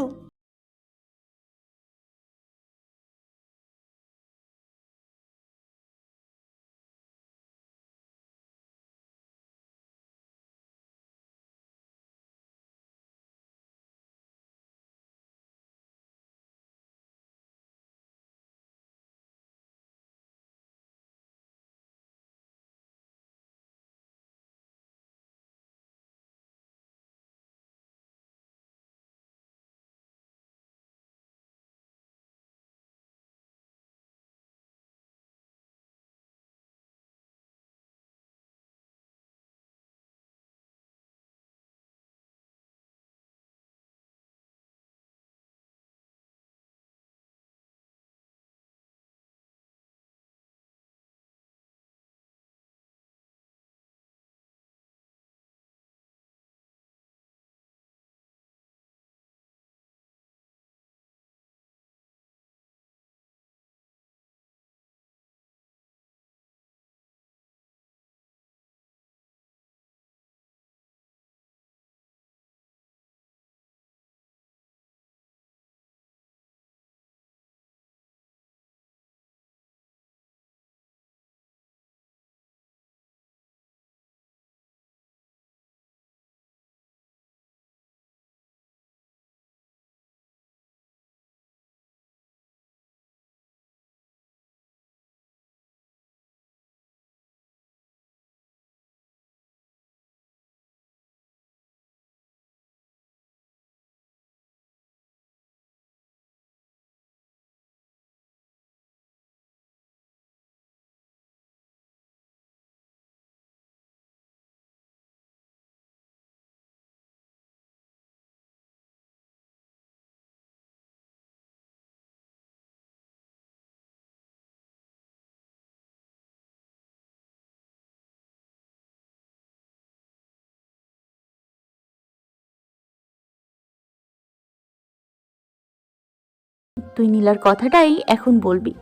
তুই নীলার কথাটাই এখন বলবি।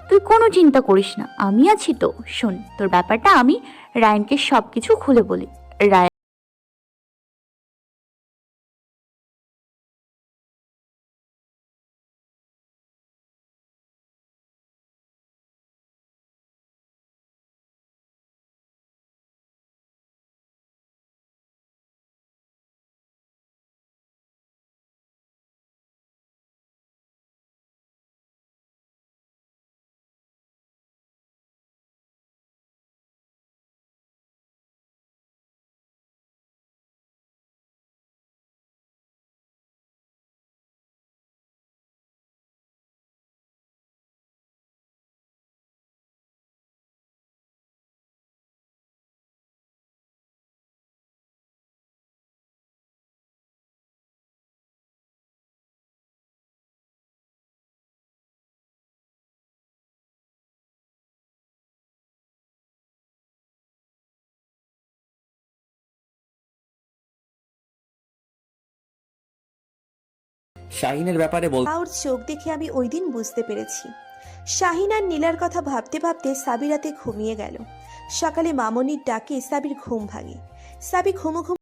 তুই কোনো চিন্তা করিস না, আমি আছি তো। শোন, তোর ব্যাপারটা আমি রায়ানকে সবকিছু খুলে বলি। রায়ান
শাহিনের ব্যাপারে
ওর চোখ দেখে আমি ওই দিন বুঝতে পেরেছি। শাহিন আর নীলার কথা ভাবতে ভাবতে সাবি রাতে ঘুমিয়ে গেল। সকালে মামনির ডাকে সাবির ঘুম ভাঙে। সাবি ঘুমো ঘুম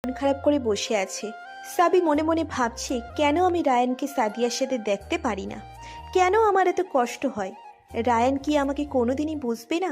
মন খারাপ করে বসে আছে। সাবি মনে মনে ভাবছে, কেন আমি রায়ানকে সাদিয়ার সাথে দেখতে পারি না, কেন আমার এত কষ্ট হয়। রায়ান কি আমাকে কোনোদিনই বুঝবে না?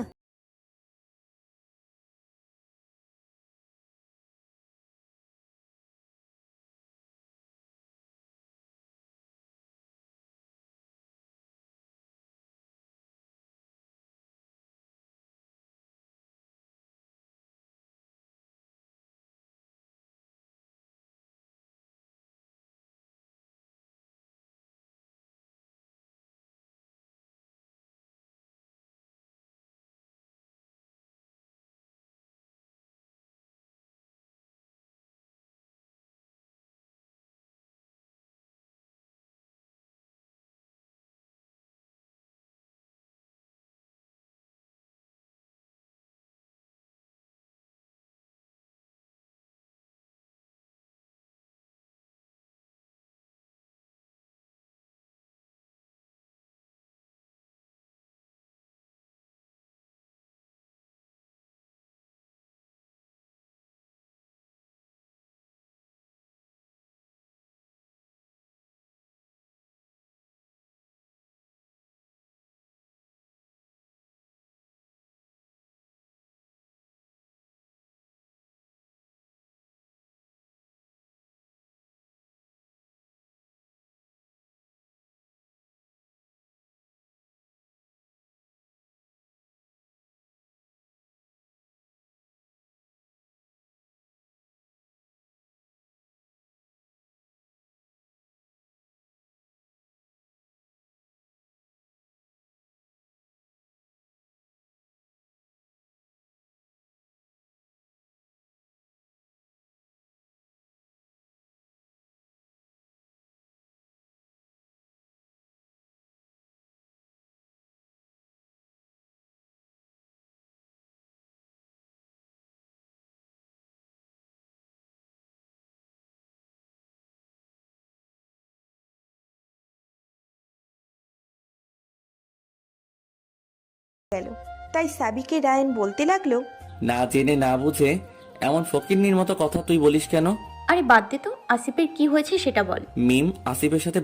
গেল। তাই সাবিকে রায়ান বলতে লাগলো,
না জেনে না বুঝে এমন ফকিন্নির মতো কথা তুই বলিস কেন?
আরে বাদ দে তো, আসিফের কি হয়েছে সেটা বল।
মিম আসিফের সাথে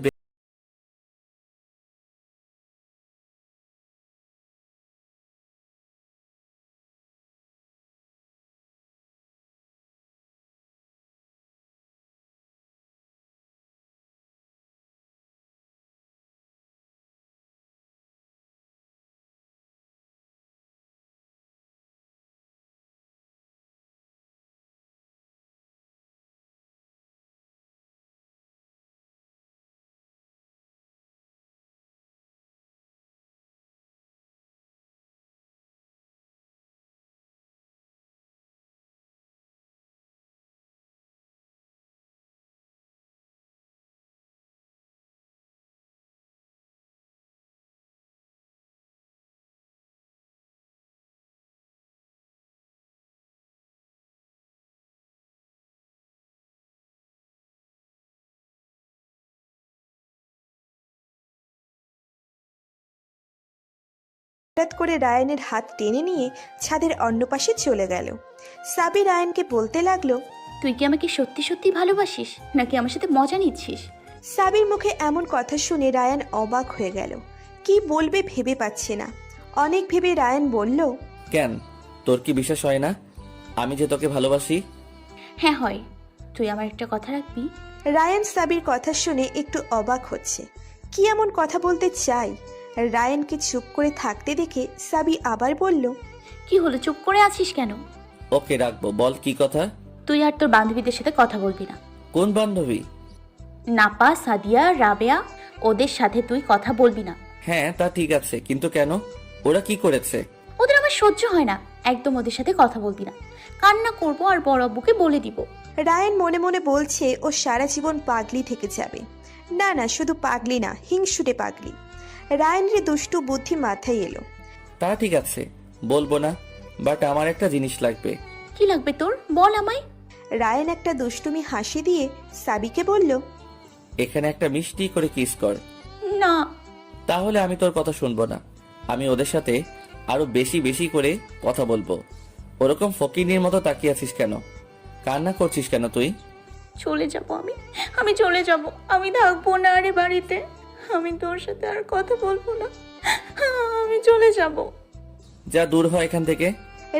হঠাৎ করে রায়ানের হাত টেনে নিয়ে ছাদের অন্য পাশে চলে গেল। সাবি রায়ানকে বলতে লাগলো,
তুই কি আমাকে সত্যি সত্যি ভালোবাসিস নাকি আমার সাথে মজা নিচ্ছিস?
সাবির মুখে এমন কথা শুনে রায়ান অবাক হয়ে গেল। কি বলবে ভেবে পাচ্ছে না। অনেক ভেবে রায়ান বলল,
কেন তোর কি বিশ্বাস হয় না আমি যে তোকে ভালোবাসি?
হ্যাঁ হয়। তুই আমার একটা কথা রাখবি?
রায়ান সাবির কথা শুনে একটু অবাক হচ্ছে। কি এমন কথা বলতে চাই? রায়ানকে চুপ করে থাকতে দেখে সাবি আবার বলল,
কি হলো, চুপ করে আছিস কেন?
ওকে রাখবো, বল কি কথা?
তুই আর তোর বান্ধবীদের সাথে কথা বলবি না।
কোন বান্ধবী?
নাপা, সাদিয়া, রাবেয়া, ওদের সাথে তুই কথা বলবি না।
হ্যাঁ তা ঠিক আছে, কিন্তু কেন? ওরা কি করেছে?
ওদের আমার সহ্য হয় না, একদম ওদের সাথে কথা বলবি না। কান্না করবো আর বড় আব্বুকে বলে দিব।
রায়ান মনে মনে বলছে ও সারা জীবন পাগলি থেকে যাবে। না না, শুধু পাগলি না, হিংসুটে পাগলি। রায়ানের দুষ্টু বুদ্ধি মাথায় এলো।
তা ঠিক আছে, বলবো না, বাট আমার একটা জিনিস লাগবে।
কি লাগবে তোর, বল আমায়।
রায়ান একটা দুষ্টুমি হাসি দিয়ে সাবিকে বলল,
এখানে একটা মিষ্টি করে কিস কর।
না।
তাহলে আমি তোর কথা শুনবো না। আমি ওদের সাথে আরো বেশি বেশি করে কথা বলবো। ওরকম ফকিনের মতো তাকিয়ে আছিস কেন? কান্না করছিস কেন তুই?
চলে যাব আমি চলে যাব। আমি থাকবো না আরে বাড়িতে। আমি তোর সাথে আর কথা বলবো না। আমি চলে যাব।
যা দূর হয় এখান থেকে।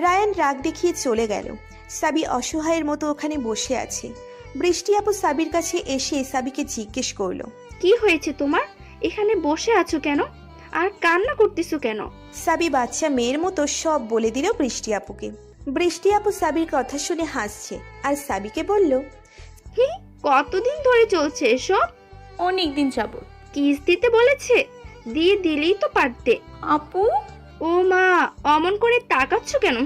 রায়ান রাগ দেখিয়ে চলে গেল। সাবি অসহায়ের মতো ওখানে বসে আছে। বৃষ্টি আপু সাবির কাছে এসে সাবিকে জিজ্ঞেস করলো,
কি হয়েছে তোমার? এখানে বসে আছো কেন? আর কান্না করতেছো কেন?
সাবি বাচ্চা মেয়ের মতো সব বলে দিল বৃষ্টি আপুকে। বৃষ্টি আপু সাবির কথা শুনে হাসছে আর সাবিকে বলল,
কতদিন ধরে চলছে এসব?
অনেক দিন যাব।
কিস দিতে বলেছে? দিয়ে দিলেই তো পারতে।
আপু,
ও মা, অমন করে তাকাচ্ছ কেন?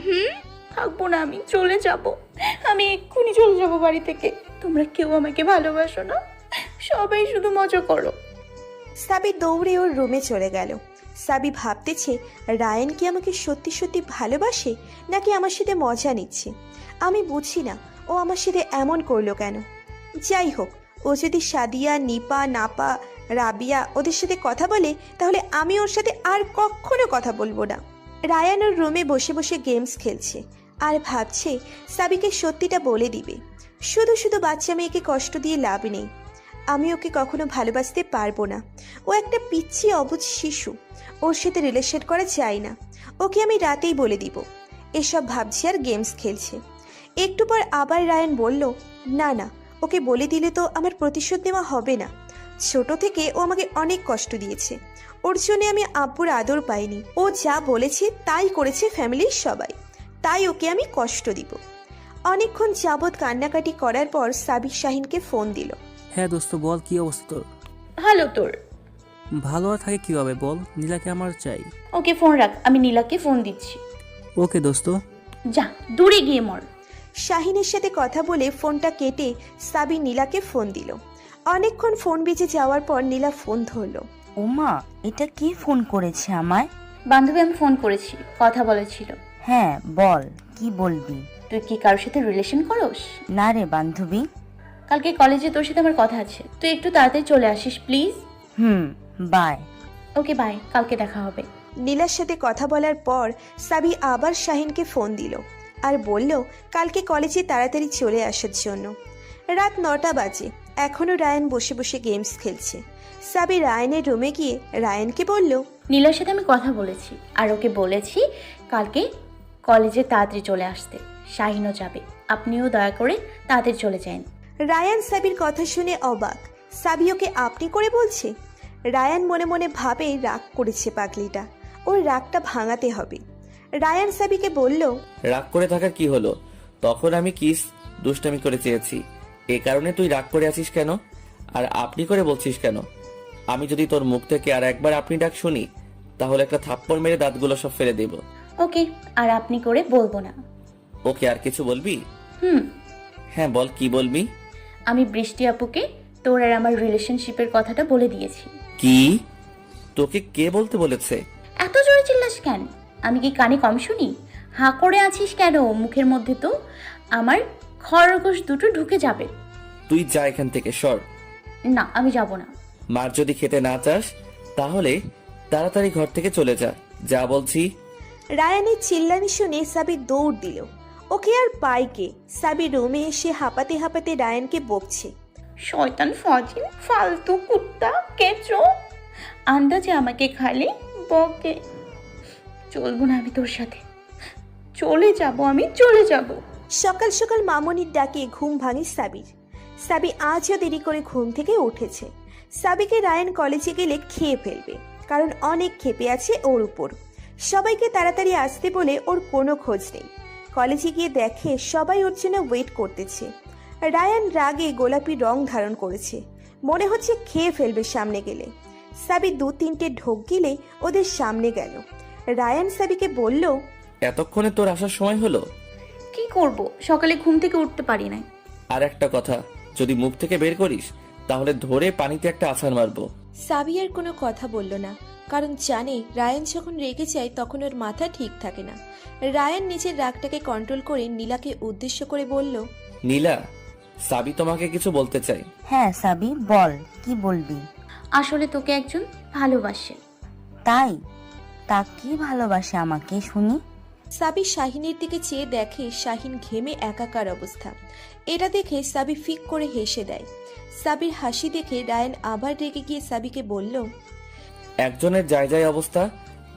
থাকবো না, আমি চলে যাব। আমি এক্ষুনি চলে যাব বাড়ি থেকে। তোমরা কেউ আমাকে ভালোবাসো না, সবাই শুধু মজা করো।
সাবি দৌড়ে ওর রুমে চলে গেল। সাবি ভাবতেছে, রায়ান কি আমাকে সত্যি সত্যি ভালোবাসে নাকি আমার সাথে মজা নিচ্ছে। আমি বুঝি না ও আমার সাথে এমন করলো কেন। যাই হোক, ও যদি সাদিয়া, নিপা, নাপা, রাবিয়া ওদের সাথে কথা বলে তাহলে আমি ওর সাথে আর কখনো কথা বলবো না। রায়ান ওর রুমে বসে বসে গেমস খেলছে আর ভাবছে সাবিকে সত্যিটা বলে দিবে। শুধু শুধু বাচ্চা মেয়েকে কষ্ট দিয়ে লাভ নেই। আমি ওকে কখনো ভালোবাসতে পারবো না। ও একটা পিচ্ছি অবুঝ শিশু, ওর সাথে রিলেশন করা যায় না। ওকে আমি রাতেই বলে দিব। এসব ভাবছি আর গেমস খেলছে। একটু পর আবার রায়ান বলল, না না, ওকে বলে দিলে তো আমার প্রতিশোধ নেওয়া হবে না। ছোট থেকে ও আমাকে অনেক কষ্ট দিয়েছে, ওর জন্য আমি আব্বুর আদর পাইনি। ও যা বলেছে তাই করেছে ফ্যামিলির সবাই, তাই ওকে আমি কষ্ট দিব। অনেকক্ষণ যাবৎ কান্নাকাটি করার পর সাবিক শাহিনকে ফোন দিল।
হ্যাঁ দোস্ত, বল কি অবস্থা তোর?
ভালো। তোর?
ভালো আর থাকে কিভাবে বল, নীলাকে আমার চাই।
ওকে ফোন রাখ, আমি নীলাকে ফোন দিচ্ছি।
ওকে দোস্ত।
যা দূরে গিয়ে মর।
শাহিনের সাথে কথা বলে ফোনটা কেটে সাবি নীলাকে ফোন দিল। অনেকক্ষণ ফোন বেজে যাওয়ার পর নীলা ফোন ধরলো।
ওমা, এটা কি ফোন করেছে আমায়?
বান্ধবী, আমি ফোন করেছি, কথা বলেছিল।
হ্যাঁ বল, কি বলবি?
তুই কি কারোর সাথে রিলেশন করস?
না রে বান্ধবী।
কালকে কলেজে তোর সাথে আমার কথা আছে, তুই একটু তাড়াতাড়ি চলে আসিস প্লিজ।
বাই।
ওকে বাই, কালকে দেখা হবে।
নীলার সাথে কথা বলার পর সাবি আবার শাহিনকে ফোন দিল আর বলল কালকে কলেজে তাড়াতাড়ি চলে আসার জন্য। রাত 9টা বাজে, এখনও রায়ান বসে বসে গেমস খেলছে। সাবি রায়ানের রুমে গিয়ে রায়ানকে বলল,
নীলার সাথে আমি কথা বলেছি আর ওকে বলেছি কালকে কলেজে তাড়াতাড়ি চলে আসতে। শাহিনও যাবে, আপনিও দয়া করে তাড়াতাড়ি চলে যান।
রায়ান সাবির কথা শুনে অবাক। সাবি ওকে আপনি করে বলছে। রায়ান মনে মনে ভাবে রাগ করেছে পাগলিটা, ওর রাগটা ভাঙাতে হবে। রায়ান সাবিকে বলল,
রাগ করে থাকার কি হলো? তখন আমি কিস দুষ্টামি করে চেয়েছি, এ কারণে তুই রাগ করে আছিস কেন? আর আপনি করে বলছিস কেন? আমি যদি তোর মুখ থেকে আর একবার আপনি ডাক শুনি তাহলে একটা থাপ্পড় মেরে দাঁতগুলো সব ফেলে দেব।
ওকে, আর আপনি করে বলবো না।
ওকে, আর কিছু বলবি?
হুম,
হ্যাঁ বল, কি বলবি?
আমি বৃষ্টি আপুকে তোর আর আমার রিলেশনশিপের কথাটা বলে দিয়েছি।
কি? তোকে কে বলতে বলেছে?
এত জোরে চিল্লাস কেন? আমি কি কানে কম শুনি? হাঁ করে আছিস কেন? মুখের মধ্যে তো আমার খরগোশ দুটো ঢুকে যাবে।
তুই যা এখান থেকে, সর।
না, আমি যাব না।
মার যদি খেতে না চাস তাহলে তাড়াতাড়ি ঘর থেকে চলে যা, যা বলছি।
রায়ানের চিল্লানি শুনে সাবি দৌড় দিল। ওকে আর পায় কে? সাবি রুমে এসে হাঁপাতে হাঁপাতে রায়ানকে বকছে,
শয়তান ফাজিল ফালতু কুত্তা কেচো, আন্দাজে আমাকে খালি বকে। চলবো না আমি তোর সাথে, চলে যাব, আমি চলে যাব।
সকাল সকাল মামনির ডাকে ঘুম ভাঙে সাবির। সাবি আজও দেরি করে ঘুম থেকে উঠেছে। সাবিকে রায়ান কলেজে গেলে খেয়ে ফেলবে, কারণ অনেক ক্ষেপে আছে ওর উপর। সবাইকে তাড়াতাড়ি আসতে বলে ওর কোনো খোঁজ নেই। কলেজে গিয়ে দেখে সবাই ওর জন্য ওয়েট করতেছে। রায়ান রাগে গোলাপি রং ধারণ করেছে, মনে হচ্ছে খেয়ে ফেলবে সামনে গেলে। সাবি 2-3টে ঢোক গিলে ওদের সামনে গেল। রায়ান সাবিকে বলল,
এতক্ষণে তোর আসার সময় হলো?
কি করব, সকালে ঘুম থেকে উঠতে পারি না।
আর একটা কথা, যদি মুখ থেকে বের করিস তাহলে ধরে পানিতে একটা আছাড় মারবো।
সাবি আর কোনো কথা বলল না, কারণ জানে রায়ান যখন রেগে যায় তখন ওর মাথা ঠিক থাকে না। রায়ান নিজের রাগটাকে কন্ট্রোল করে নীলাকে উদ্দেশ্য করে বলল,
নীলা, সাবি তোমাকে কিছু বলতে চাই।
হ্যাঁ সাবি, বল, কি বলবি?
আসলে তোকে একজন ভালোবাসে।
তাই? তা কি ভালোবাসে আমাকে শুনি?
সাবি শাহিনের দিকে চেয়ে দেখে শাহিন ঘেমে একাকার অবস্থা। এটা দেখে সাবি ফিক করে হেসে দেয়। সাবির হাসি দেখে রায়ান আবার রেগে গিয়ে সাবিকে বলল,
একজনের যায় যায় অবস্থা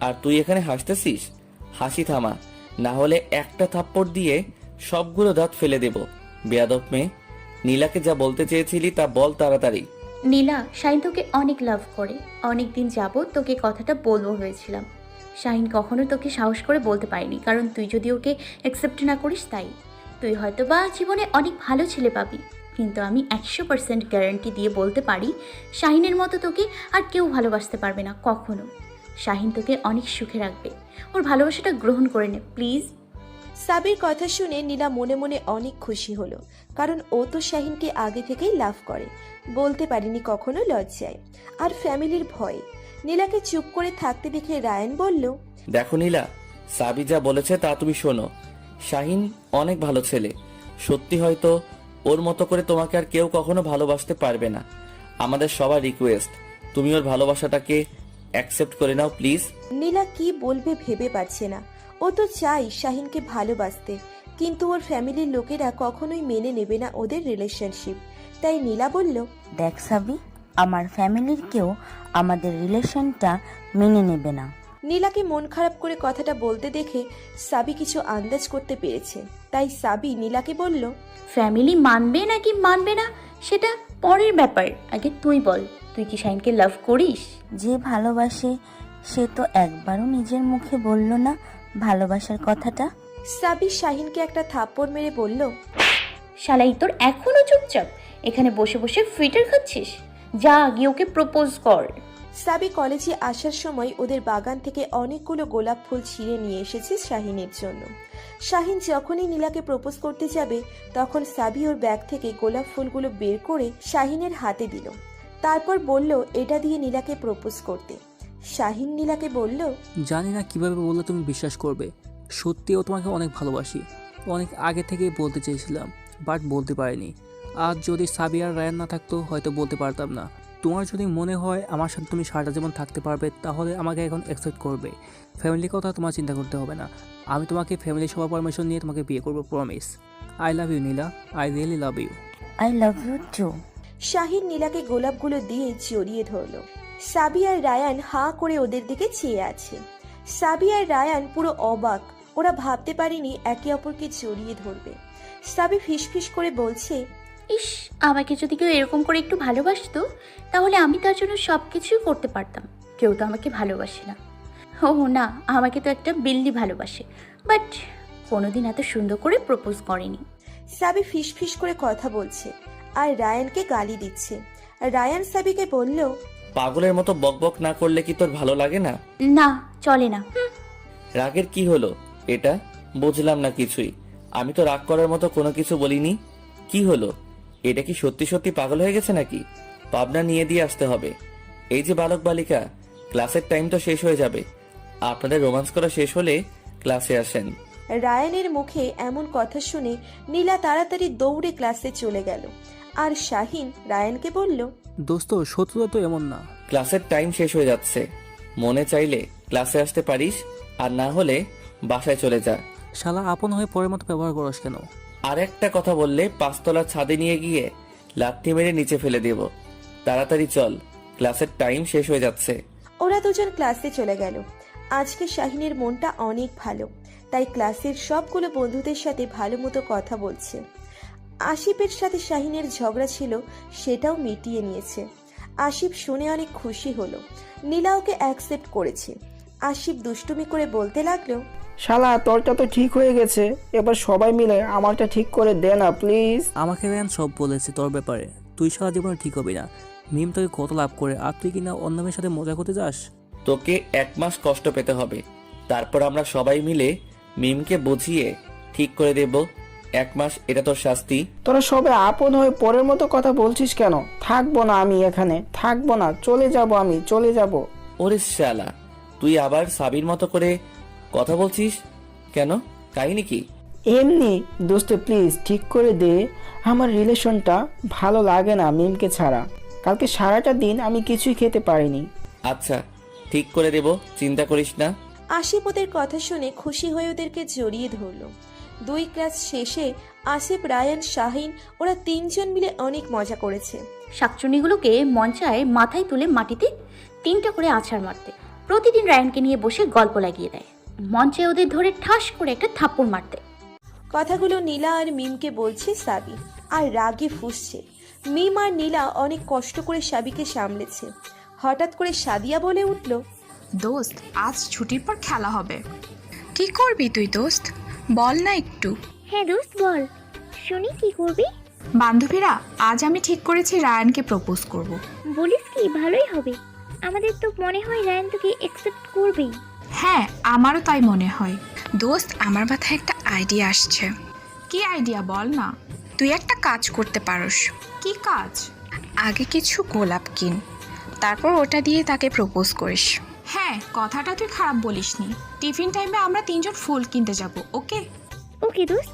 আর তুই এখানে হাসতেছিস? হাসি থামা, না হলে একটা থাপ্পড় দিয়ে সবগুলো দাঁত ফেলে দেব। বেয়াদব মেয়ে, নীলাকে যা বলতে চেয়েছিলি তা বল তাড়াতাড়ি।
নীলা, শাহিন তোকে অনেক লাভ করে। অনেক দিন যাবত তোকে কথাটা বলবো হয়েছিলাম। শাহিন কখনো তোকে সাহস করে বলতে পারিনি, কারণ তুই যদি ওকে অ্যাকসেপ্ট না করিস তাই। তুই হয়তো বা জীবনে অনেক ভালো ছেলে পাবি, কিন্তু আমি 100% গ্যারান্টি দিয়ে বলতে পারি শাহিনের মতো তোকে আর কেউ ভালোবাসতে পারবে না কখনো। শাহিন তোকে অনেক সুখে রাখবে, ওর ভালোবাসাটা গ্রহণ করে নে প্লিজ।
সাবির কথা শুনে নীলা মনে মনে অনেক খুশি হলো, কারণ ও তো শাহিনকে আগে থেকেই লাভ করে, বলতে পারিনি কখনো লজ্জায় আর ফ্যামিলির ভয়ে। নীলাকে চুপ করে থাকতে দেখে রায়ান বলল,
দেখো নীলা, সাবি যা বলেছে তা তুমি শোনো। শাহিন অনেক ভালো ছেলে, সত্যি হয়তো ওর মতো করে তোমাকে আর কেউ কখনো ভালোবাসতে পারবে না। আমাদের সবার রিকোয়েস্ট, তুমি ওর ভালোবাসাটাকে অ্যাকসেপ্ট করে নাও প্লিজ।
নীলা কি বলবে ভেবে পাচ্ছে না। ও তো চাই শাহিনকে ভালোবাসতে, কিন্তু ওর ফ্যামিলির লোকেরা কখনোই মেনে নেবে না ওদের রিলেশনশিপ। তাই নীলা বলল,
দেখ সাবি, আমার ফ্যামিলির কেউ আমাদের রিলেশনটা মেনে নেবে না।
নীলাকে মন খারাপ করে কথাটা বলতে দেখে সাবি কিছু আন্দাজ করতে পেরেছে। তাই সাবি নীলাকে বলল,
ফ্যামিলি মানবে নাকি মানবে না সেটা পরের ব্যাপার, আগে তুই বল, তুই কি শাহিনকে লাভ করিস?
যে ভালোবাসে সে তো একবারও নিজের মুখে বলল না ভালোবাসার কথাটা।
সাবি শাহিনকে একটা থাপ্পড় মেরে বলল,
শালাই তোর এখনো চুপচাপ এখানে বসে বসে ফিটার খাচ্ছিস? যা গিয়ে ওকে প্রপোজ কর।
সাবি কলেজে আসার সময় ওদের বাগান থেকে অনেকগুলো গোলাপ ফুল ছিঁড়ে নিয়ে এসেছে শাহিনের জন্য। শাহিন যখনই নীলাকে প্রপোজ করতে যাবে তখন সাবি ওর ব্যাগ থেকে গোলাপ ফুলগুলো বের করে শাহিনের হাতে দিল। তারপর বলল এটা দিয়ে নীলাকে প্রপোজ করতে। শাহিন নীলাকে বলল,
জানি না কিভাবে বললে তুমি বিশ্বাস করবে, সত্যিও তোমাকে অনেক ভালোবাসি। অনেক আগে থেকেই বলতে চেয়েছিলাম, বাট বলতে পারিনি। আজ যদি সাবি আর রায়ান না থাকতো হয়তো বলতে পারতাম না। তোমার যদি মনে হয় আমার সাথে তুমি সারাটা জীবন থাকতে পারবে তাহলে আমাকে এখন অ্যাকসেপ্ট করবে। ফ্যামিলির কথা তোমার চিন্তা করতে হবে না। আমি তোমাকে ফ্যামিলির সবার পারমিশন নিয়ে তোমাকে বিয়ে করবো, promise. I love you Nila, I really love you.
I love you too.
Shahin নীলাকে গোলাপগুলো দিয়ে জড়িয়ে ধরলো। সাবি আর রায়ান হাঁ করে ওদের দিকে চেয়ে আছে। সাবি আর রায়ান পুরো অবাক, ওরা ভাবতে পারেনি একে অপরকে জড়িয়ে ধরবে। সাবি ফিসফিস করে বলছে,
ইস, আমাকে যদি কেউ এরকম করে একটু ভালোবাসতো তাহলে আমি তার জন্য সব কিছুই করতে পারতাম। কেউ তো আমাকে ভালোবাসে না। ও না, আমাকে তো একটা বিল্লি ভালোবাসে, বাট কোনোদিন এত সুন্দর করে প্রপোজ করেনি।
সাবি ফিসফিস করে কথা বলছে আর রায়ানকে গালি দিচ্ছে। রায়ান সাবিকে বলল,
পাগলের মতো বকবক না করলে কি তোর ভালো লাগে না?
না, চলে না।
রাগের কি হলো? এটা বুঝলাম না কিছুই। আমি তো রাগ করার মতো কোনো কিছু বলিনি। কি হলো? এটা কি সত্যি সত্যি পাগল হয়ে গেছে নাকি? পাবনা নিয়ে দিয়ে আসতে হবে। এই যে বালক বালিকা, ক্লাসের টাইম তো শেষ হয়ে যাবে। আপনাদের রোমান্স করা শেষ হলে ক্লাসে আসেন।
রায়ানের মুখে এমন কথা শুনে নীলা তাড়াতাড়ি দৌড়ে ক্লাসে চলে গেল। আর শাহিন রায়ানকে বলল,
দোস্ত, শত্রুতা তো এমন না।
ক্লাসের টাইম শেষ হয়ে যাচ্ছে। মনে চাইলে ক্লাসে আসতে পারিস, আর না হলে বাসায় চলে যা।
শালা আপন হয়ে পরের মতো ব্যবহার করস কেন?
আর একটা কথা বললে 5 তলার ছাদে নিয়ে গিয়ে লাথি মেরে নিচে ফেলে দেব। তাড়াতাড়ি চল, ক্লাসের টাইম শেষ হয়ে যাচ্ছে।
ওরা দুজন ক্লাসে চলে গেল। আজকে শাহিনের মনটা অনেক ভালো, তাই ক্লাসের সবগুলো বন্ধুদের সাথে ভালো মতো কথা বলছে। আসিফের সাথে শাহিনের ঝগড়া ছিল, সেটাও মিটিয়ে নিয়েছে। আসিফ শুনে অনেক খুশি হলো। নীলা ওকে অ্যাকসেপ্ট করেছে। আসিফ দুষ্টুমি করে বলতে লাগলো,
শালা তোরটা তো ঠিক হয়ে গেছে, এবার সবাই মিলে আমারটা ঠিক করে দে না প্লিজ।
আমাকে রায়ান সব বলেছে তোর ব্যাপারে। তুই সারা জীবনে ঠিক হবি না। মিম তোকে কত লাভ করে, আর তুই কিনা অন্য মেয়ের সাথে মজা করতে যাস।
তোকে 1 মাস কষ্ট পেতে হবে, তারপর আমরা সবাই মিলে মিমকে বুঝিয়ে ঠিক করে দেব। 1 মাস, এটা তোর শাস্তি।
তোরা সবে আপন হয়ে পরের মতো কথা বলছিস কেন? থাকবো না আমি এখানে, থাকবো না, চলে যাব, আমি চলে যাব।
ওরে শালা, তুই আবার সাবির মতো করে কথা বলছিস কেন? কাহিনী কি?
এমনি দোস্ত, প্লিজ ঠিক করে দে। আমার রিলেশনটা ভালো লাগে না মিমকে ছাড়া। কালকে সারাটা দিন আমি কিছুই খেতে পারিনি।
আচ্ছা, ঠিক করে দেব, চিন্তা করিস না।
আসিফ ওদের কথা শুনে খুশি হয়ে ওদেরকে জড়িয়ে ধরলো। 2 ক্লাস শেষে আসিফ, রায়ান, শাহিন ওরা 3 জন মিলে অনেক মজা করেছে।
শাকচুনিগুলোকে মঞ্চায় মাথায় তুলে মাটিতে 3টা করে আছাড় মারতে, প্রতিদিন রায়ানকে নিয়ে বসে গল্প লাগিয়ে দেয়। মঞ্চে ওদের ধরে ঠাস করে একটা থাপ্পড় মারতে।
কথাগুলো নীলা আর মিমকে বলছে সাবি, আর রাগে ফুঁসছে। মিম আর নীলা অনেক কষ্ট করে সাবিকে সামলেছে। হঠাৎ করে সাদিয়া বলে উঠল,
দোস্ত, আজ ছুটির পর খেলা হবে। কি করবি তুই দোস্ত, বল না একটু।
হ্যাঁ দোস্ত, বল শুনি, কি করবি?
বান্ধবীরা, আজ আমি ঠিক করেছি রায়ানকে প্রপোজ করব।
বলিস কি, ভালোই হবে। আমাদের তো মনে হয় রায়ান তোকে অ্যাকসেপ্ট করবেই।
হ্যাঁ, আমারও তাই মনে হয়। দোস্ত, আমার মাথায় একটা আইডিয়া আসছে। কি আইডিয়া বল না। তুই একটা কাজ করতে পারোস। কি কাজ? আগে কিছু গোলাপ কিন, তারপর ওটা দিয়ে তাকে প্রপোজ করিস। হ্যাঁ, কথাটা তুই খারাপ বলিসনি। টিফিন টাইমে আমরা 3 জন ফুল কিনতে যাব, ওকে?
ওকে দোস্ত।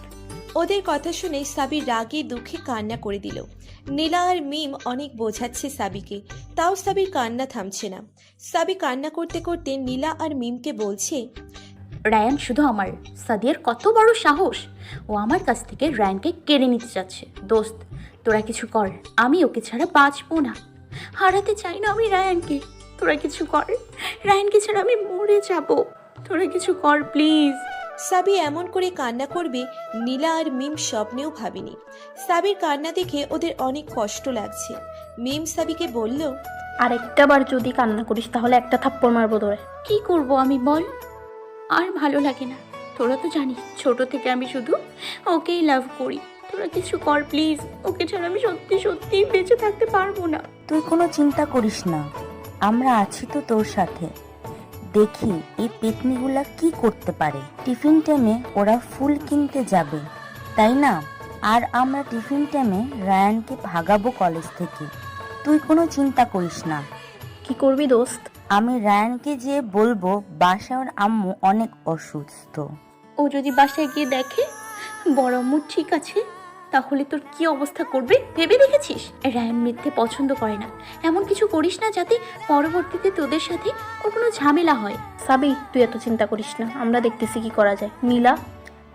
ওদের কথা শুনে সাবি রাগে দুঃখে কান্না করে দিল। নীলা আর মিম অনেক বোঝাচ্ছে সাবিকে, তাও সাবির কান্না থামছে না। সাবি কান্না করতে করতে নীলা আর মিমকে বলছে,
রায়ান শুধু আমার, সাদিয়ার কত বড় সাহস, ও আমার কাছ থেকে রায়ানকে কেড়ে নিতে যাচ্ছে। দোস্ত, তোরা কিছু কর, আমি ওকে ছাড়া বাঁচবো না। হারাতে চাই না আমি রায়ানকে। তোরা কিছু কর, রায়ানকে ছাড়া আমি মরে যাব। তোরা কিছু কর প্লিজ।
সাবি এমন করে কান্না করবে নীলা আর মিম স্বপ্নেও ভাবেনি। সাবির কান্না দেখে ওদের অনেক কষ্ট লাগছে। মিম সাবিকে বলল,
আর একটা বার যদি কান্না করিস তাহলে একটা থাপ্পড় মারবো তোরে।
কি করব আমি বল, আর ভালো লাগে না। তোরা তো জানিস ছোট থেকে আমি শুধু ওকেই লাভ করি। তোরা কিছু কর প্লিজ, ওকে ছাড়া আমি সত্যি সত্যি বেঁচে থাকতে পারবো না।
তুই কোনো চিন্তা করিস না, আমরা আছি তো তোর সাথে। দেখি এই পেতনিগুলা কি করতে পারে। টিফিন টাইমে ওরা ফুল কিনতে যাবে, তাই না? আর আমরা টিফিন টাইমে রায়ানকে ভাগাবো কলেজ থেকে। তুই কোনো চিন্তা করিস না।
কি করবি দোস্ত?
আমি রায়ানকে যে বলবো বাসায় ওর আম্মু অনেক অসুস্থ।
ও যদি বাসায় গিয়ে দেখে বড় আম্মু ঠিক আছে, তাহলে তোর কি অবস্থা করবে ভেবে দেখেছিস? রায়ান মিথ্যে পছন্দ করে না। এমন কিছু করিস না যাতে পরবর্তীতে তোদের সাথে ওর কোনো ঝামেলা হয়।
সাবি, তুই এত চিন্তা করিস না, আমরা দেখতেছি কি করা যায়। নীলা,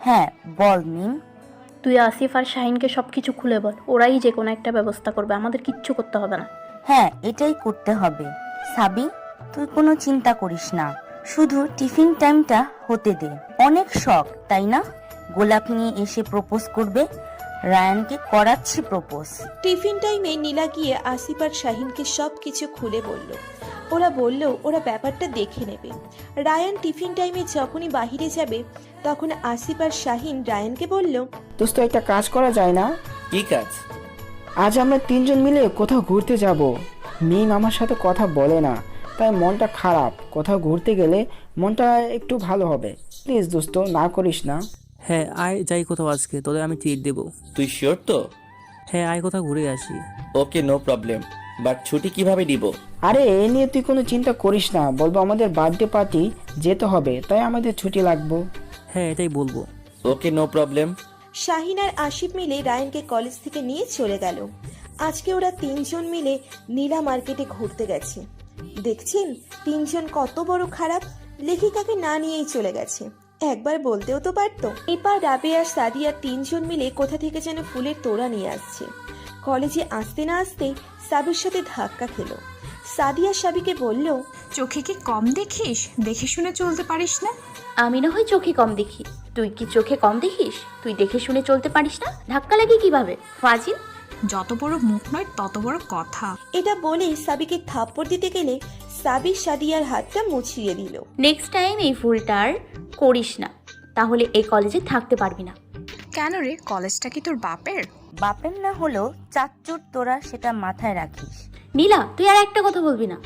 হ্যাঁ বল মিম।
তুই আসিফ আর শাহিনকে সব কিছু খুলে বল, ওরাই যে কোনো একটা ব্যবস্থা করবে, আমাদের কিচ্ছু করতে হবে না।
হ্যাঁ এটাই করতে হবে। সাবি তুই কোনো চিন্তা করিস না, শুধু টিফিন টাইমটা হতে দে। অনেক শখ তাই না? গোলাপ নিয়ে এসে প্রপোজ করবে। রায়ানকে করাচ্ছি প্রপোজ।
টিফিন টাইমে নীলা গিয়ে আসিফ আর শাহিনকে সব কিছু খুলে বলল। ওরা বলল ওরা ব্যাপারটা দেখে নেবে। রায়ান টিফিন টাইমে যখনই বাহিরে যাবে তখন আসিফ আর শাহিন রায়ানকে বলল,
দোস্ত একটা কাজ করা যায় না?
কি কাজ?
আজ আমরা 3 জন মিলে কোথাও ঘুরতে যাব। মিম আমার সাথে কথা বলে না, তাই মনটা খারাপ। কোথাও ঘুরতে গেলে মনটা একটু ভালো হবে। প্লিজ দোস্ত, না করিস না।
হ্যাঁ আয় যাই কোথাও, আজকে তোদের আমি ট্রিট দেবো।
তুই শিওর তো?
হ্যাঁ আয় কোথাও ঘুরে আসি।
ওকে, নো প্রবলেম, বাট ছুটি কিভাবে দিব?
আরে এ নিয়ে তুই কোনো চিন্তা করিস না, বলবো আমাদের বার্থডে পার্টি যেতে হবে, তাই আমাদের ছুটি লাগবে।
হ্যাঁ এটাই বলবো।
ওকে, নো প্রবলেম।
শাহিন আর আসিফ মিলে রায়ানকে কলেজ থেকে নিয়ে চলে গেল। আজকে ওরা 3 জন মিলে নীলা মার্কেটে ঘুরতে গেছে। দেখছেন 3 জন কত বড় খারাপ, লেখিকাকে না নিয়েই চলে গেছে। একবার বলতেও তো পারতো। এবার রাবেয়া আর সাদিয়া 3 জন মিলে কোথা থেকে যেন ফুলের তোড়া নিয়ে আসছে। কলেজে আসতে না আসতে সাবির সাথে ধাক্কা খেলো। সাদিয়া সাবিকে বলল,
চোখে কি কম দেখিস? দেখে শুনে চলতে পারিস না?
আমি না হয় চোখে কম দেখি, তুই কি চোখে কম দেখিস? তুই দেখে শুনে চলতে পারিস না? ধাক্কা লাগে কিভাবে ফাজিল?
যত বড় মুখ নয় তত বড় কথা।
এটা বলেই সাবিকে থাপ্পড় দিতে গেলে সাবি সাদিয়ার হাতটা মুছিয়ে দিল।
নেক্সট টাইম এই ভুলটা আর করিস না, তাহলে এই কলেজে থাকতে পারবি না।
কেন রে, কলেজটা কি তোর বাপের?
বাপের না হলেও চাচ্চুর, তোরা সেটা মাথায় রাখিস।
নীলা, তুই আর একটা কথা বলবি না।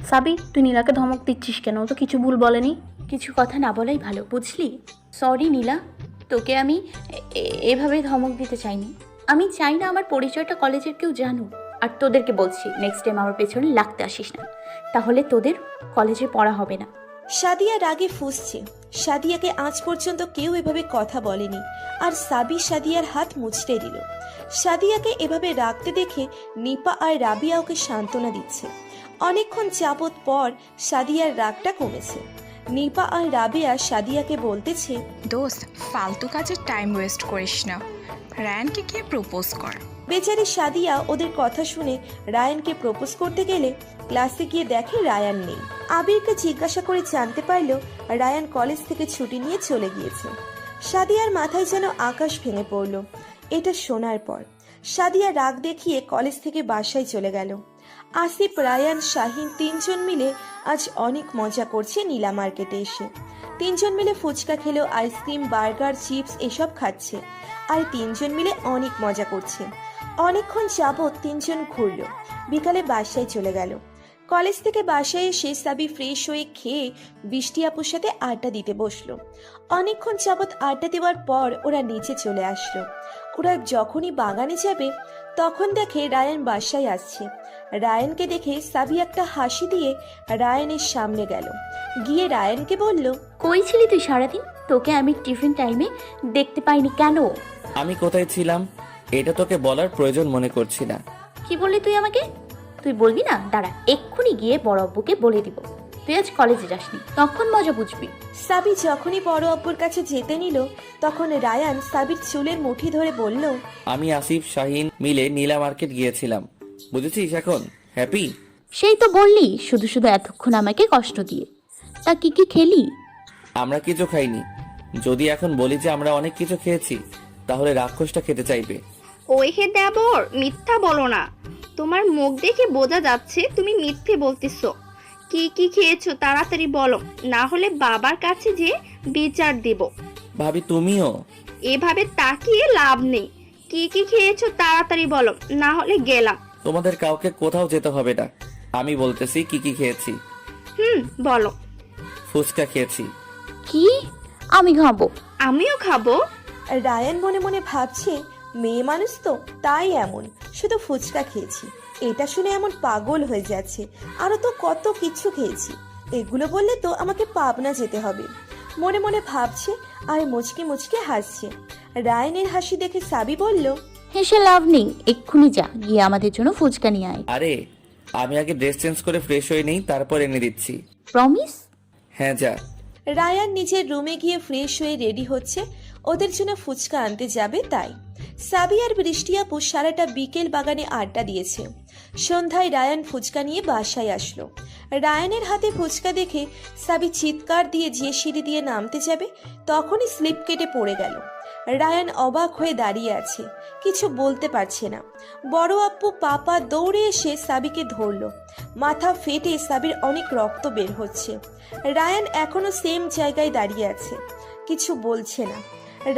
সাবি, তুই নীলাকে ধমক দিচ্ছিস কেন? ও তো কিছু ভুল বলেনি।
কিছু কথা না বলাই ভালো, বুঝলি? সরি নীলা, তোকে আমি এভাবে ধমক দিতে চাইনি। আমি চাই না আমার পরিচয়টা কলেজের কেউ জানুক। আর তোদেরকে বলছি, নেক্সট টাইম আমার পেছনে লাগতে আসিস না, তাহলে তোদের কলেজে পড়া হবে না।
সাদিয়া রাগে ফুঁসছে। সাদিয়াকে আজ পর্যন্ত কেউ এভাবে কথা বলেনি, আর সাবি সাদিয়ার হাত মুছতে দিল। সাদিয়াকে এভাবে রাখতে দেখে নিপা আর রাবিয়া ওকে সান্ত্বনা দিচ্ছে। অনেকক্ষণ যাবত পর সাদিয়ার রাগটা কমেছে। নিপা আর রাবিয়া সাদিয়াকে বলতেছে,
দোস্ত, ফালতু কাজের টাইম ওয়েস্ট করিস না, রায়ানকে গিয়ে প্রপোজ কর।
বেচারি সাদিয়া ওদের কথা শুনে রায়ানকে প্রপোজ করতে গেলে ক্লাসে গিয়ে দেখে রায়ান নেই। আবিরকে জিজ্ঞাসা করে জানতে পারল রায়ান কলেজ থেকে ছুটি নিয়ে চলে গিয়েছে। সাদিয়ার মাথায় যেন আকাশ ভেঙে পড়ল এটা শোনার পর। সাদিয়া রাগ দেখিয়ে কলেজ থেকে বাসায় চলে গেল। আসিফ, রায়ান, শাহিন 3 জন মিলে আজ অনেক মজা করছে নীলা মার্কেটে এসে। 3 জন মিলে ফুচকা খেলো, আইসক্রিম, বার্গার, চিপস এসব খাচ্ছে। আর 3 জন মিলে অনেক মজা করছে। অনেকক্ষণ যাবত 3 জন ঘুরল। বিকালে বাসায় চলে গেল। কলেজ থেকে বাসায় এসে সাবি ফ্রেশ হয়ে খেয়ে বৃষ্টি আপুর সাথে আড্ডা দিতে বসলো। অনেকক্ষণ যাবত আড্ডা দেওয়ার পর ওরা নিচে চলে আসলো। ওরা যখনই বাগানে যাবে তখন দেখে রায়ান বাসায় আসছে। রায়ানকে দেখে সাবি একটা হাসি দিয়ে রায়ানের সামনে গেল, গিয়ে রায়ানকে বলল,
কই ছিলি তুই সারাদিন? তোকে আমি টিফিন টাইমে দেখতে পাইনি কেন?
আমি কোথায় ছিলাম এটা তোকে বলার প্রয়োজন মনে করছি না।
কি বললি তুই আমাকে? তুই বলবি না? দাঁড়া, এক্ষুনি গিয়ে বড় আব্বুকে বলে দিব তুই আজ কলেজে যাসনি, তখন মজা বুঝবি।
সাবি যখনই বড় আব্বুর কাছে যেতে নিল তখন রায়ান সাবির চুলের মুঠি ধরে বলল,
আমি আসিফ শাহিন মিলে নীলা মার্কেট গিয়েছিলাম, বুঝেছিস এখন? হ্যাপি?
সেই তো বললি, শুধু শুধু এতক্ষণ আমাকে কষ্ট দিয়ে। তা কি কি খেলি?
আমরা কিছু খাইনি। যদি এখন বলি যে আমরা অনেক কিছু খেয়েছি তাহলে রাক্ষসটা খেতে চাইবে।
ওই হে দেবর, মিথ্যা বলো না। তোমার মুখ দেখে বোঝা যাচ্ছে তুমি মিথ্যে বলতেছো। কি কি খেয়েছো তাড়াতাড়ি বলো, না হলে বাবার কাছে যে বিচার দিব।
ভাবি তুমিও?
এভাবে তাকিয়ে লাভ নেই। কি কি খেয়েছো তাড়াতাড়ি বলো, না হলে গেলাম।
তোমাদের কাউকে কোথাও যেতে হবে না, আমি বলতেছি কি কি খেয়েছি।
বলো।
ফুচকা খেয়েছি।
কি? আমি খাবো?
আমিও খাবো।
রায়ান মনে মনে ভাবছে, মেয়ে মানুষ তো তাই এমন, শুধু ফুচকা খেয়েছি। এটা শুনে এমন পাগল হয়ে যাচ্ছে, আরো তো কত কিছু খেয়েছি। এগুলো বললে তো আমাকে পাবনা যেতে হবে। মনে মনে ভাবছে আর মুচকি মুচকি হাসছে। রায়ানের হাসি দেখে সাবি বলল,
হেসে লাভ নেই, এক্ষুনি যা গিয়ে আমাদের জন্য ফুচকা নিয়ে আয়।
আরে আমি আগে ড্রেস চেঞ্জ করে ফ্রেশ হয়ে নেই, তারপর এনে দিচ্ছি।
প্রমিস?
হ্যাঁ যা।
রায়ান নিজের রুমে গিয়ে ফ্রেশ হয়ে রেডি হচ্ছে, ওদের জন্য ফুচকা আনতে যাবে তাই। সাবি আর বৃষ্টি আপু সারাটা বিকেল বাগানে আড্ডা দিয়েছে। সন্ধ্যায় রায়ান ফুচকা নিয়ে বাসায় আসলো। রায়ানের হাতে ফুচকা দেখে সাবি চিৎকার দিয়ে যে সিঁড়ি দিয়ে নামতে যাবে তখনই স্লিপ কেটে পড়ে গেল। রায়ান অবাক হয়ে দাঁড়িয়ে আছে, কিছু বলতে পারছে না। বড় আপু পাপা দৌড়ে এসে সাবিকে ধরলো। মাথা ফেটে সাবির অনেক রক্ত বের হচ্ছে। রায়ান এখনো সেম জায়গায় দাঁড়িয়ে আছে, কিছু বলছে না।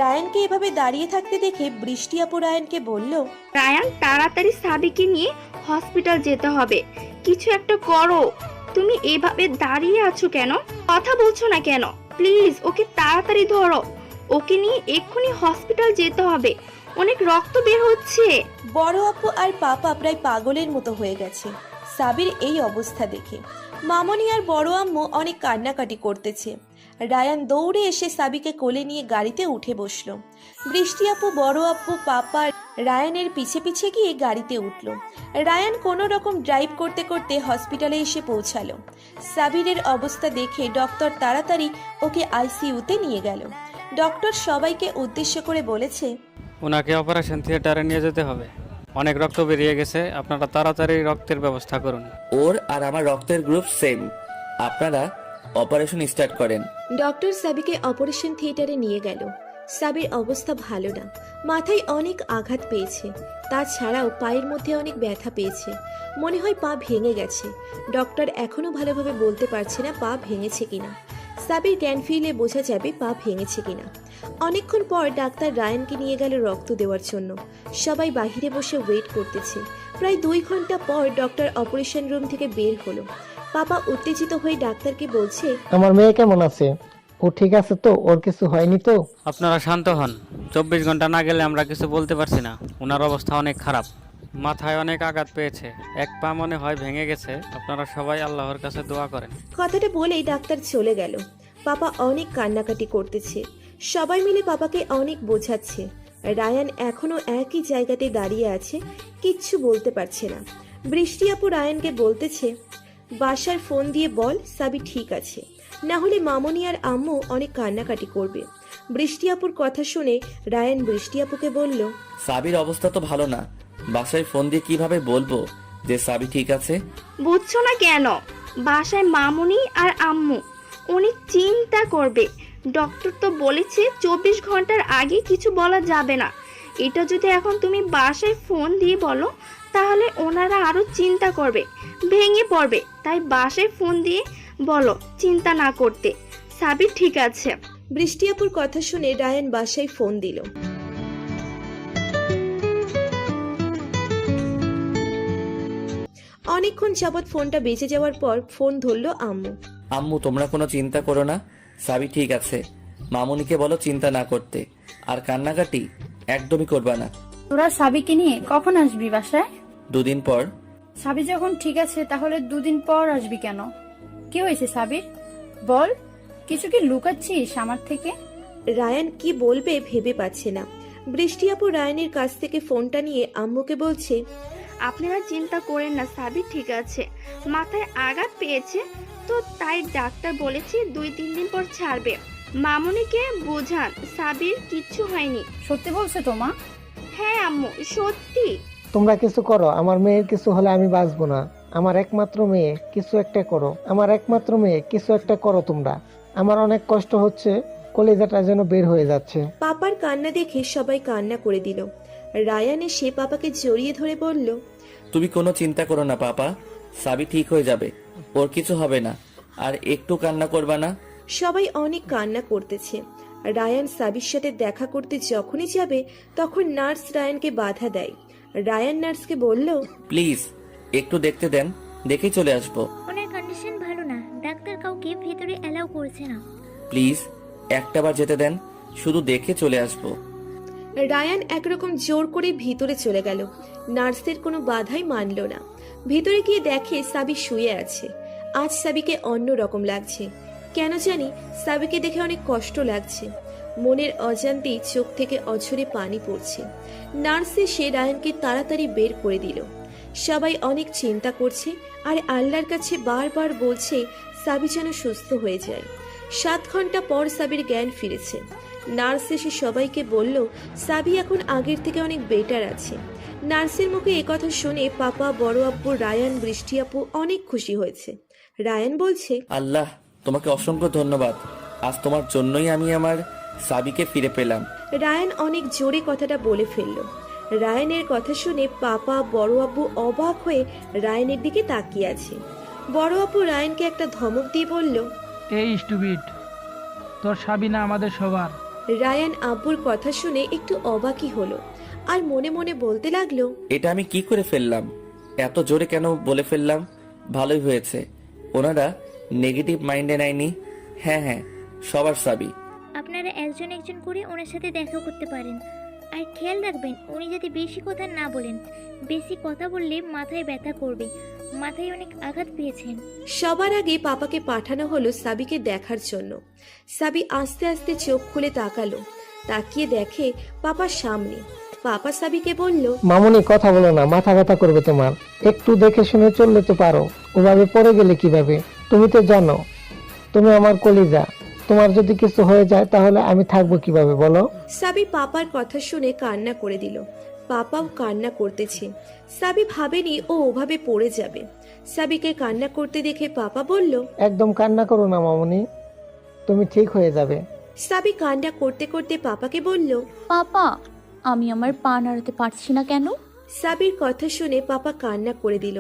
রায়ানকে এভাবে দাঁড়িয়ে থাকতে দেখে বৃষ্টি আপু রায়ানকে বলল,
রায়ান তাড়াতাড়ি সাবিকে নিয়ে হসপিটাল যেতে হবে, কিছু একটা করো। তুমি এভাবে দাঁড়িয়ে আছো কেন? কথা বলছো না কেন? প্লিজ ওকে তাড়াতাড়ি ধরো, ওকে নিয়ে এক্ষুনি হসপিটাল যেতে হবে, অনেক রক্ত বের হচ্ছে।
বড় আপু আর পাপা প্রায় পাগলের মতো হয়ে গেছে সাবির এই অবস্থা দেখে। মামনি আর বড় আম্মু অনেক কান্নাকাটি করতেছে। রায়ান দৌড়ে এসে সাবিকে কোলে নিয়ে গাড়িতে উঠে বসলো। বৃষ্টি আপু, বড় আপু, পাপা রায়ানের পিছে পিছে গিয়ে গাড়িতে উঠলো। রায়ান কোনো রকম ড্রাইভ করতে করতে হসপিটালে এসে পৌঁছালো। সাবিরের অবস্থা দেখে ডক্টর তাড়াতাড়ি ওকে আইসিইউতে নিয়ে গেল। ডক্টর সবাইকে উদ্দেশ্য করে বলেছে,
ওনাকে অপারেশন থিয়েটারে নিয়ে যেতে হবে, অনেক রক্ত বেরিয়ে গেছে, আপনারা তাড়াতাড়ি রক্তের ব্যবস্থা করুন।
ওর আর আমার রক্তের গ্রুপ সেম, আপনারা অপারেশন স্টার্ট করেন।
ডক্টর সাবিকে অপারেশন থিয়েটারে নিয়ে গেল। সাবির অবস্থা ভালো না, মাথায় অনেক আঘাত পেয়েছে, তাছাড়াও পায়ের মধ্যে অনেক ব্যথা পেয়েছে, মনে হয় পা ভেঙে গেছে। ডক্টর এখনো ভালোভাবে বলতে পারছে না পা ভেঙেছে কিনা। সাবির জ্ঞান ফিরলে বোঝা যাবে পা ভেঙেছে কিনা। অনেকক্ষণ পর ডাক্তার রায়ানকে নিয়ে গেল রক্ত দেওয়ার জন্য। সবাই বাহিরে বসে ওয়েট করতেছে। প্রায় 2 ঘন্টা পর ডক্টর অপারেশন রুম থেকে বের হলো। পাপা উত্তেজিত হয়ে ডাক্তারকে বলছে,
আমার মেয়ে কেমন আছে? ও ঠিক আছে তো? ওর কিছু হয়নি তো?
আপনারা শান্ত হন, 24 ঘন্টা না গেলে আমরা কিছু বলতে পারছি না। ওনার অবস্থা অনেক খারাপ, মাথায় অনেক আঘাত পেয়েছে, এক পা মনে হয় ভেঙে গেছে। আপনারা সবাই আল্লাহর কাছে দোয়া করেন।
কথাটা বলেই ডাক্তার চলে গেল। পাপা অনেক কান্নাকাটি করতেছে। সবাই মিলে পাপাকে অনেক বোঝাচ্ছে। রায়ান এখনো একই জায়গাতে দাঁড়িয়ে আছে, কিচ্ছু বলতে পারছে না। বৃষ্টি আপু রায়ানকে বলতেছে, বাসায় ফোন দিয়ে বল সাবি ঠিক আছে, না হলে মামনি আর আম্মু অনেক কান্নাকাটি করবে। বৃষ্টি আপুর কথা শুনে রায়ান বৃষ্টি আপুকে বলল,
সাবির অবস্থা তো ভালো না, বাসায় ফোন দিয়ে কিভাবে বলবো যে সাবি ঠিক আছে?
বুঝছো না কেন? বাসায় মামুনি আর আম্মু অনেক চিন্তা করবে। ডক্টর তো বলেছে 24 ঘন্টার আগে কিছু বলা যাবে না। এটা যদি এখন তুমি বাসায় ফোন দিয়ে বলো তাহলে ওনারা আরো চিন্তা করবে, ভেঙে পড়বে। তাই বাসায় ফোন দিয়ে বলো চিন্তা না করতে, সাবির ঠিক আছে।
বৃষ্টি আপুর কথা শুনে রায়ান বাসায় ফোন দিল। অনেকক্ষণ যাবৎ ফোনটা বেজে যাওয়ার পর ফোন ধরলো আম্মু।
আম্মু তোমরা কোনো চিন্তা করো না, সাবি ঠিক আছে। মামুনিকে বলো চিন্তা না করতে, আর কান্নাকাটি একদমই করবা না।
তোরা সাবিকে নিয়ে কখন আসবি বাসায়?
2 দিন পর।
সাবি যখন ঠিক আছে তাহলে 2 দিন পর আসবি কেন? কি হয়েছে সাবির? বল, কিছু কি লুকাচ্ছিস আমার থেকে?
রায়ান কি বলবে ভেবে পাচ্ছে না। বৃষ্টি আপু রায়ানের কাছ থেকে ফোনটা নিয়ে আম্মুকে বলছে,
আপনারা চিন্তা করেন না, সাবির ঠিক আছে, মাথায় আঘাত পেয়েছে তো তাই ডাক্তার বলেছে 2-3 দিন পর ছাড়বে। মামুনিকে বোঝান সাবির কিচ্ছু হয়নি।
সত্যি বলছো তো মা?
হ্যাঁ আম্মু, সত্যি।
তোমরা কিছু করো, আমার মেয়ের কিছু হলে আমি বাঁচবো না। আমার একমাত্র মেয়ে, কিছু একটা করো। আমার একমাত্র মেয়ে, কিছু একটা করো তোমরা। আমার অনেক কষ্ট হচ্ছে, কলিজাটা যেন বের হয়ে যাচ্ছে।
পাপার কান্না দেখে সবাই কান্না করে দিল। রায়ান এসে পাপাকে জড়িয়ে ধরে বলল,
তুমি কোনো চিন্তা করো না পাপা, সাবি ঠিক হয়ে যাবে, ওর কিছু হবে না, আর একটু কান্না করবা না।
সবাই অনেক কান্না করতেছে। রায়ান সাবির সাথে দেখা করতে যখনই যাবে তখন নার্স রায়ানকে বাধা দেয়। রায়ান নার্সকে বলল,
প্লিজ একটু দেখতে দেন, দেখেই চলে আসবো।
ওনার কন্ডিশন ভালো না, ডাক্তার কাউকে ভেতরে অ্যালাউ করছে না।
প্লিজ একটাবার যেতে দেন, শুধু দেখে চলে আসবো।
রায়ান একরকম জোর করে ভিতরে চলে গেল। নার্সের কোনো বাধাই মানল না। ভিতরে গিয়ে দেখে সাবি শুয়ে আছে। আজ সাবিকে অন্য রকম লাগছে, কেন জানি সাবিকে দেখে অনেক কষ্ট লাগছে। মনের অজান্তেই চোখ থেকে অঝরে পানি পড়ছে। নার্স এসে রায়ানকে তাড়াতাড়ি বের করে দিল। সবাই অনেক চিন্তা করছে আর আল্লাহর কাছে বারবার বলছে সাবি যেন সুস্থ হয়ে যায়। 7 ঘন্টা পর সাবির জ্ঞান ফিরেছে। নার্স এসে সবাইকে বলল সাবি এখন আগের থেকে অনেক বেটার আছে। নার্সের মুখে একথা শুনে পাপা, বড় আব্বু, রায়ান, বৃষ্টি আপু অনেক খুশি হয়েছে। রায়ান বলছে,
আল্লাহ তোমাকে অসংখ্য ধন্যবাদ, আজ তোমার জন্যই আমি আমার সাবিকে ফিরে পেলাম।
রায়ান অনেক জোরে কথাটা বলে ফেলল। রায়ানের কথা শুনে পাপা, বড় আব্বু অবাক হয়ে রায়ানের দিকে তাকিয়ে আছে। বড় আব্বু রায়ানকে একটা ধমক দিয়ে বলল,
এই স্টুপিড, তোর সাবিনা আমাদের সবার।
রায়ান আব্বুর কথা শুনে একটু অবাকই হলো আর মনে মনে বলতে লাগলো,
এটা আমি কি করে ফেললাম, এত জোরে কেন বলে ফেললাম। ভালোই হয়েছে ওনারা নেগেটিভ মাইন্ডে নেয়নি। হ্যাঁ হ্যাঁ, সবার সাবি।
আপনারা একজন একজন করে ওনার সাথে দেখা করতে পারেন, আর খেয়াল রাখবেন উনি যাতে বেশি কথা না বলেন। বেশি কথা বললে মাথায় ব্যথা করবে, মাথায় অনেক আঘাত পেয়েছেন।
সবার আগে পাপাকে পাঠানো হলো সাবিকে দেখার জন্য। সাবি আস্তে আস্তে চোখ খুলে তাকালো, তাকিয়ে দেখে পাপা সামনে। পাপা সাবিকে বলল,
মামুনি কথা বলো না, মাথা ব্যথা করবে তোমার। একটু দেখে শুনে চললে তো পারো, ওভাবে পড়ে গেলে কিভাবে? তুমি তো জানো তুমি আমার কলিজা, তোমার যদি কিছু হয়ে যায় তাহলে আমি থাকবো কিভাবে বলো?
সাবি পাপার কথা শুনে কান্না করে দিল। পাপাও কান্না করতেছে। সাবি ভাবেনি ও ওভাবে পড়ে যাবে। সাবিকে কান্না করতে দেখে পাপা বলল,
একদম কান্না করো না মামুনি, তুমি ঠিক হয়ে যাবে।
সাবি কান্না করতে করতে পাপাকে বলল,
পাপা, আমি আমার পা নাড়াতে পারছি না কেন?
সাবির কথা শুনে পাপা কান্না করে দিল।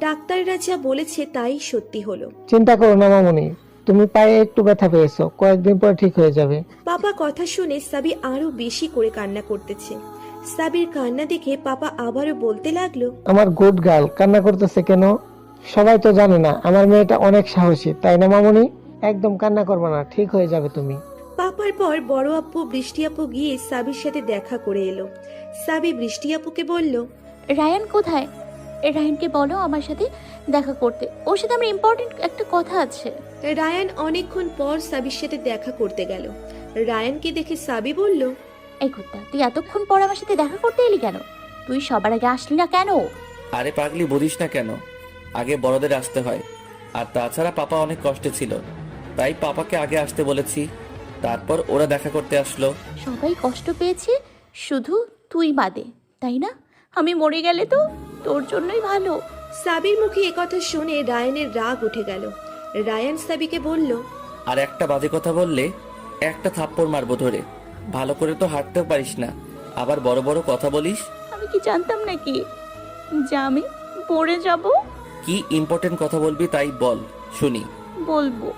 ডাক্তাররা যা বলেছে তাই সত্যি হলো।
চিন্তা করো না মামুনি, তুমি পায়ে একটু ব্যথা পেয়েছো, কয়েকদিন পর ঠিক হয়ে যাবে।
পাপা কথা শুনে সাবি আরো বেশি করে কান্না করতেছে। সাবির কান্না দেখে পাপা আবারও বলতে লাগলো,
আমার গুড গার্ল কান্না করতেছে কেন? সবাই তো জানে না আমার মেয়েটা অনেক সাহসী, তাই না মামুনি? একদম কান্না করবে না, ঠিক হয়ে যাবে তুমি।
পাপার পর বড় আপু, বৃষ্টি আপু গিয়ে সাবির সাথে দেখা করে এলো। সাবি বৃষ্টি আপুকে বলল,
রায়ান কোথায়? রায়ানকে বলো আমার সাথে দেখা করতে, ওর সাথে আমার ইম্পর্টেন্ট একটা কথা আছে।
রায়ান অনেকক্ষণ পর সাবির সাথে দেখা করতে গেল। রায়ানকে দেখে সাবি বলল,
এই কুত্তা, তুই এতক্ষণ পর আমার সাথে দেখা করতে এলি কেন? তুই সবার আগে আসলি না কেন?
আরে পাগলি, বুঝিস না কেন? আগে বড়দের আসতে হয়। আর তাছাড়া পাপা অনেক কষ্টে ছিল, তাই পাপাকে আগে আসতে বলেছি, তারপর ওরা দেখা করতে আসলো।
সবাই কষ্ট পেয়েছে, শুধু তুই বাদে, তাই না? আমি মরে গেলে তো তোর জন্যই ভালো।
সাবির মুখে একথা শুনে রায়ানের রাগ উঠে গেল। রায়ান সাবিকে বলল,
আর একটা বাজে কথা বললে একটা থাপ্পড় মারবো ধরে। ভালো করে তো হাঁটতেও পারিস না, আবার বড় বড় কথা বলিস।
আমি কি জানতাম নাকি যে আমি পড়ে যাব?
কি ইম্পর্টেন্ট কথা বলবি তাই বল শুনি।
বলবো।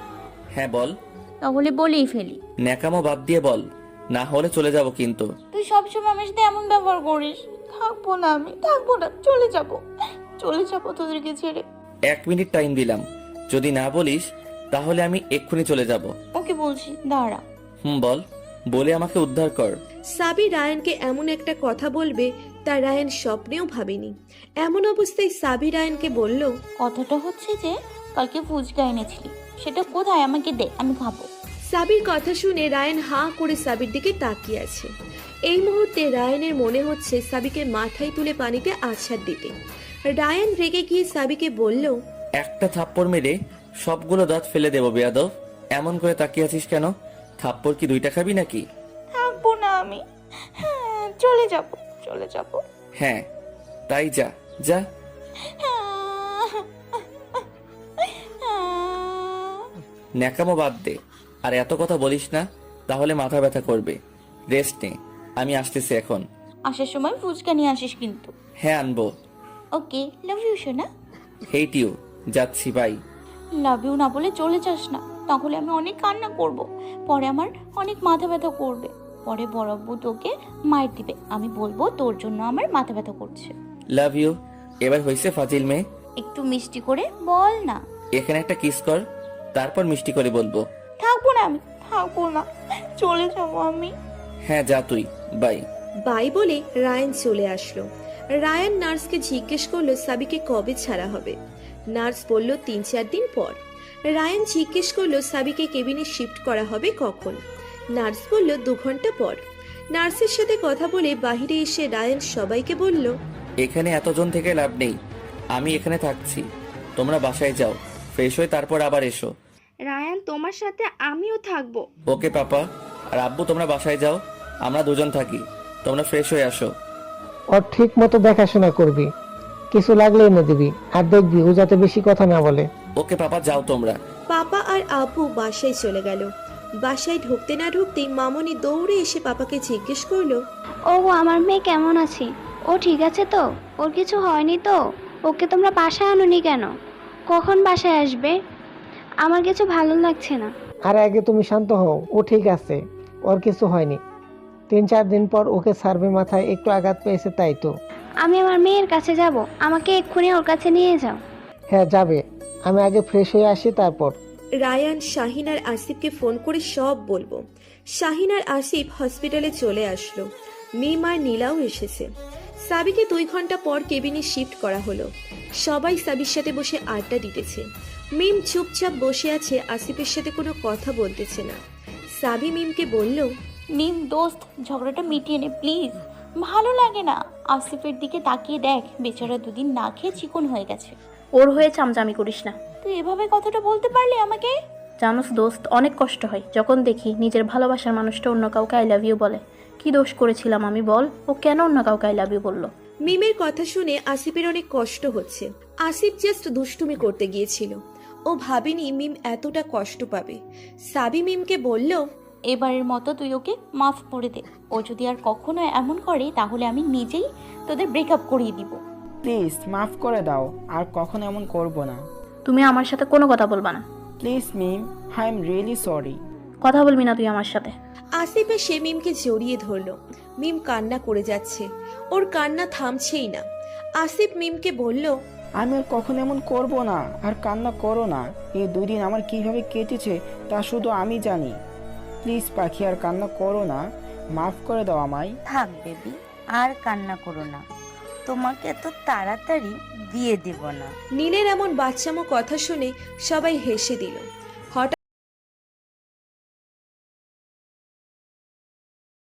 হ্যাঁ বল।
তাহলে বলেই ফেলি।
ন্যাকামো বাদ দিয়ে বল, না হলে চলে যাব কিন্তু।
তুই সবসময় আমার সাথে এমন ব্যবহার করিস। থাকবো না, আমি থাকবো না, চলে যাবো তোদেরকে ছেড়ে।
1 মিনিট টাইম দিলাম, যদি না বলিস তাহলে আমি এক্ষুনি চলে যাব।
ওকে বলছি, দাঁড়া।
বল, বলে আমাকে উদ্ধার কর।
সাবি রায়ানকে এমন একটা কথা বলবে তা রায়ান স্বপ্নেও ভাবেনি। এমন অবস্থায় সাবি রায়ানকে বলল,
কথাটা হচ্ছে যে কালকে ফুচকা এনেছিলি, সেটা কোথায়? আমাকে দে, আমি খাবো।
সাবির কথা শুনে রায়ান হাঁ করে সাবির দিকে তাকিয়ে আছে। এই মুহূর্তে রায়ানের মনে হচ্ছে সাবিকে মাথায় তুলে পানিতে আছাড় দিতে। রায়ান রেগে গিয়ে সাবিকে বলল,
একটা থাপ্পড় মেরে সবগুলো দাঁত ফেলে দেবো বেয়াদব। এমন করে তাকিয়ে আছিস কেন? থাপ্পড় কি 2টা খাবি নাকি?
থাকবো না আমি, চলে যাব।
হ্যাঁ তাই যা যা। ন্যাকামো বাদ দে, আর এত কথা বলিস না, তাহলে মাথা ব্যথা করবে। রেস্ট নে, আমি আসতেছি এখন।
আসার সময় ফুচকা নিয়ে আসিস কিন্তু।
হ্যাঁ আনবো।
ওকে, লাভ ইউ সোনা।
হেট ইউ, যাচ্ছি, বাই।
লাভ ইউ না বলে চলে যাস না, তাহলে আমি অনেক কান্না করব, পরে আমার অনেক মাথা ব্যথা করবে, পরে বড় আব্বু তোকে মার দিবে, আমি বলবো তোর জন্য আমার মাথা ব্যথা করছে।
Love you. এবার হয়েছে ফাজিল মেয়ে,
একটু মিষ্টি করে বল না।
এখানে একটা কিস কর, তারপর মিষ্টি করে বলবো।
থাকবো না আমি, থাকবো না, চলে যাবো আমি।
হ্যাঁ যা তুই, বাই।
বাই বলে রায়ান চলে আসলো। রায়ান নার্সকে জিজ্ঞেস করলো সাবিকে কবে ছাড়া হবে। নার্স বলল 3-4 দিন পর। রায়ান জিজ্ঞেস করলো সাবিকে কেবিনে শিফট করা হবে কখন। নার্স বলল 2 ঘন্টা পর। নার্সের সাথে কথা বলে বাইরে এসে রায়ান সবাইকে বলল,
এখানে এতজন থেকে লাভ নেই, আমি এখানে থাকছি, তোমরা বাসায় যাও, ফ্রেশ হয়ে তারপর আবার এসো।
রায়ান তোমার সাথে আমিও থাকবো।
ওকে পাপা আর আব্বু, তোমরা বাসায় যাও, আমরা দুজন থাকি, তোমরা ফ্রেশ হয়ে আসো।
ওর ঠিক মতো দেখাশোনা করবি, কিছু লাগলে এনে দিবি, আর দেখবি ও যাতে বেশি কথা না বলে।
ওকে পাপা, যাও তোমরা।
পাপা আর আব্বু বাসায় চলে গেল। বাসায় ঢুকতে না ঢুকতেই মামনি দৌড়ে এসে পাপাকে জিজ্ঞেস করলো,
ও আমার মেয়ে কেমন আছে? ও ঠিক আছে তো? ওর কিছু হয়নি তো? ওকে তোমরা বাসায় আনোনি কেন? কখন বাসায় আসবে? আমার কিছু ভালো লাগছে না।
আর আগে তুমি শান্ত হও, ও ঠিক আছে, ওর কিছু হয়নি। 3-4 দিন পর ওকে সার্ভে মাথায় একটু আঘাত পেয়েছে, তাই তো।
আমি আমার মেয়ের কাছে যাব, আমাকে এক্ষুনি ওর কাছে নিয়ে যাও।
হ্যাঁ যাবে, আমি আগে ফ্রেশ হয়ে আসি তারপর।
রায়ান শাহিন আর আসিফকে ফোন করে সব বলবো। শাহিন আর আসিফ হসপিটালে চলে আসলো। মিম আর নীলাও এসেছে। সাবিকে 2 ঘন্টা পর কেবিনে শিফট করা হলো। সবাই সাবির সাথে বসে আড্ডা দিতেছে। মিম চুপচাপ বসে আছে, আসিফের সাথে কোনো কথা বলতেছে না। সাবি মিমকে বলল,
মিম দোস্ত, ঝগড়াটা মিটিয়ে নে প্লিজ, ভালো লাগে না। আসিফের দিকে তাকিয়ে দেখ, বেচারা 2 দিন না খেয়ে চিকন হয়ে গেছে।
ওর হয়ে চামচামি করিস না।
তুই এভাবে কথাটা বলতে পারলি আমাকে?
জানোস দোস্ত, অনেক কষ্ট হয় যখন দেখি নিজের ভালোবাসার মানুষটা অন্য কাউকে আই লাভ ইউ বলে। কি দোষ করেছিলাম আমি বল? ও কেন অন্য কাউকে আই লাভ ইউ বললো?
মিমের কথা শুনে আসিফের অনেক কষ্ট হচ্ছে। আসিফ জাস্ট দুষ্টুমি করতে গিয়েছিল, ও ভাবেনি মিম এতটা কষ্ট পাবে। সাবি মিমকে বলল,
এবারের মতো তুই ওকে মাফ করে দে। ও যদি আর কখনো এমন করে তাহলে আমি নিজেই তোদের ব্রেকআপ করিয়ে দিব।
প্লিজ মাফ করে দাও, আর কখনো এমন করব না।
তুমি আমার সাথে কোনো কথা বলবা না।
Please Mim, I am really sorry.
কথা বলবি না তুই আমার সাথে।
আসিফ এসে মিমকে জড়িয়ে ধরলো। মিম কান্না করে যাচ্ছে, ওর কান্না থামছেই না। আসিফ মিমকে বলল,
আমি আর কখনো এমন করব না, আর কান্না করো না। এই 2 দিন আমার কিভাবে কেটেছে তা শুধু আমি জানি। প্লিজ পাখি, আর কান্না করো না, মাফ করে দাও আমায়।
থাক বেবি, আর কান্না করো না, তোমাকে এত তাড়াতাড়ি দিয়ে দেব না।
নীলের এমন বাচ্চামো কথা শুনে সবাই হেসে দিল।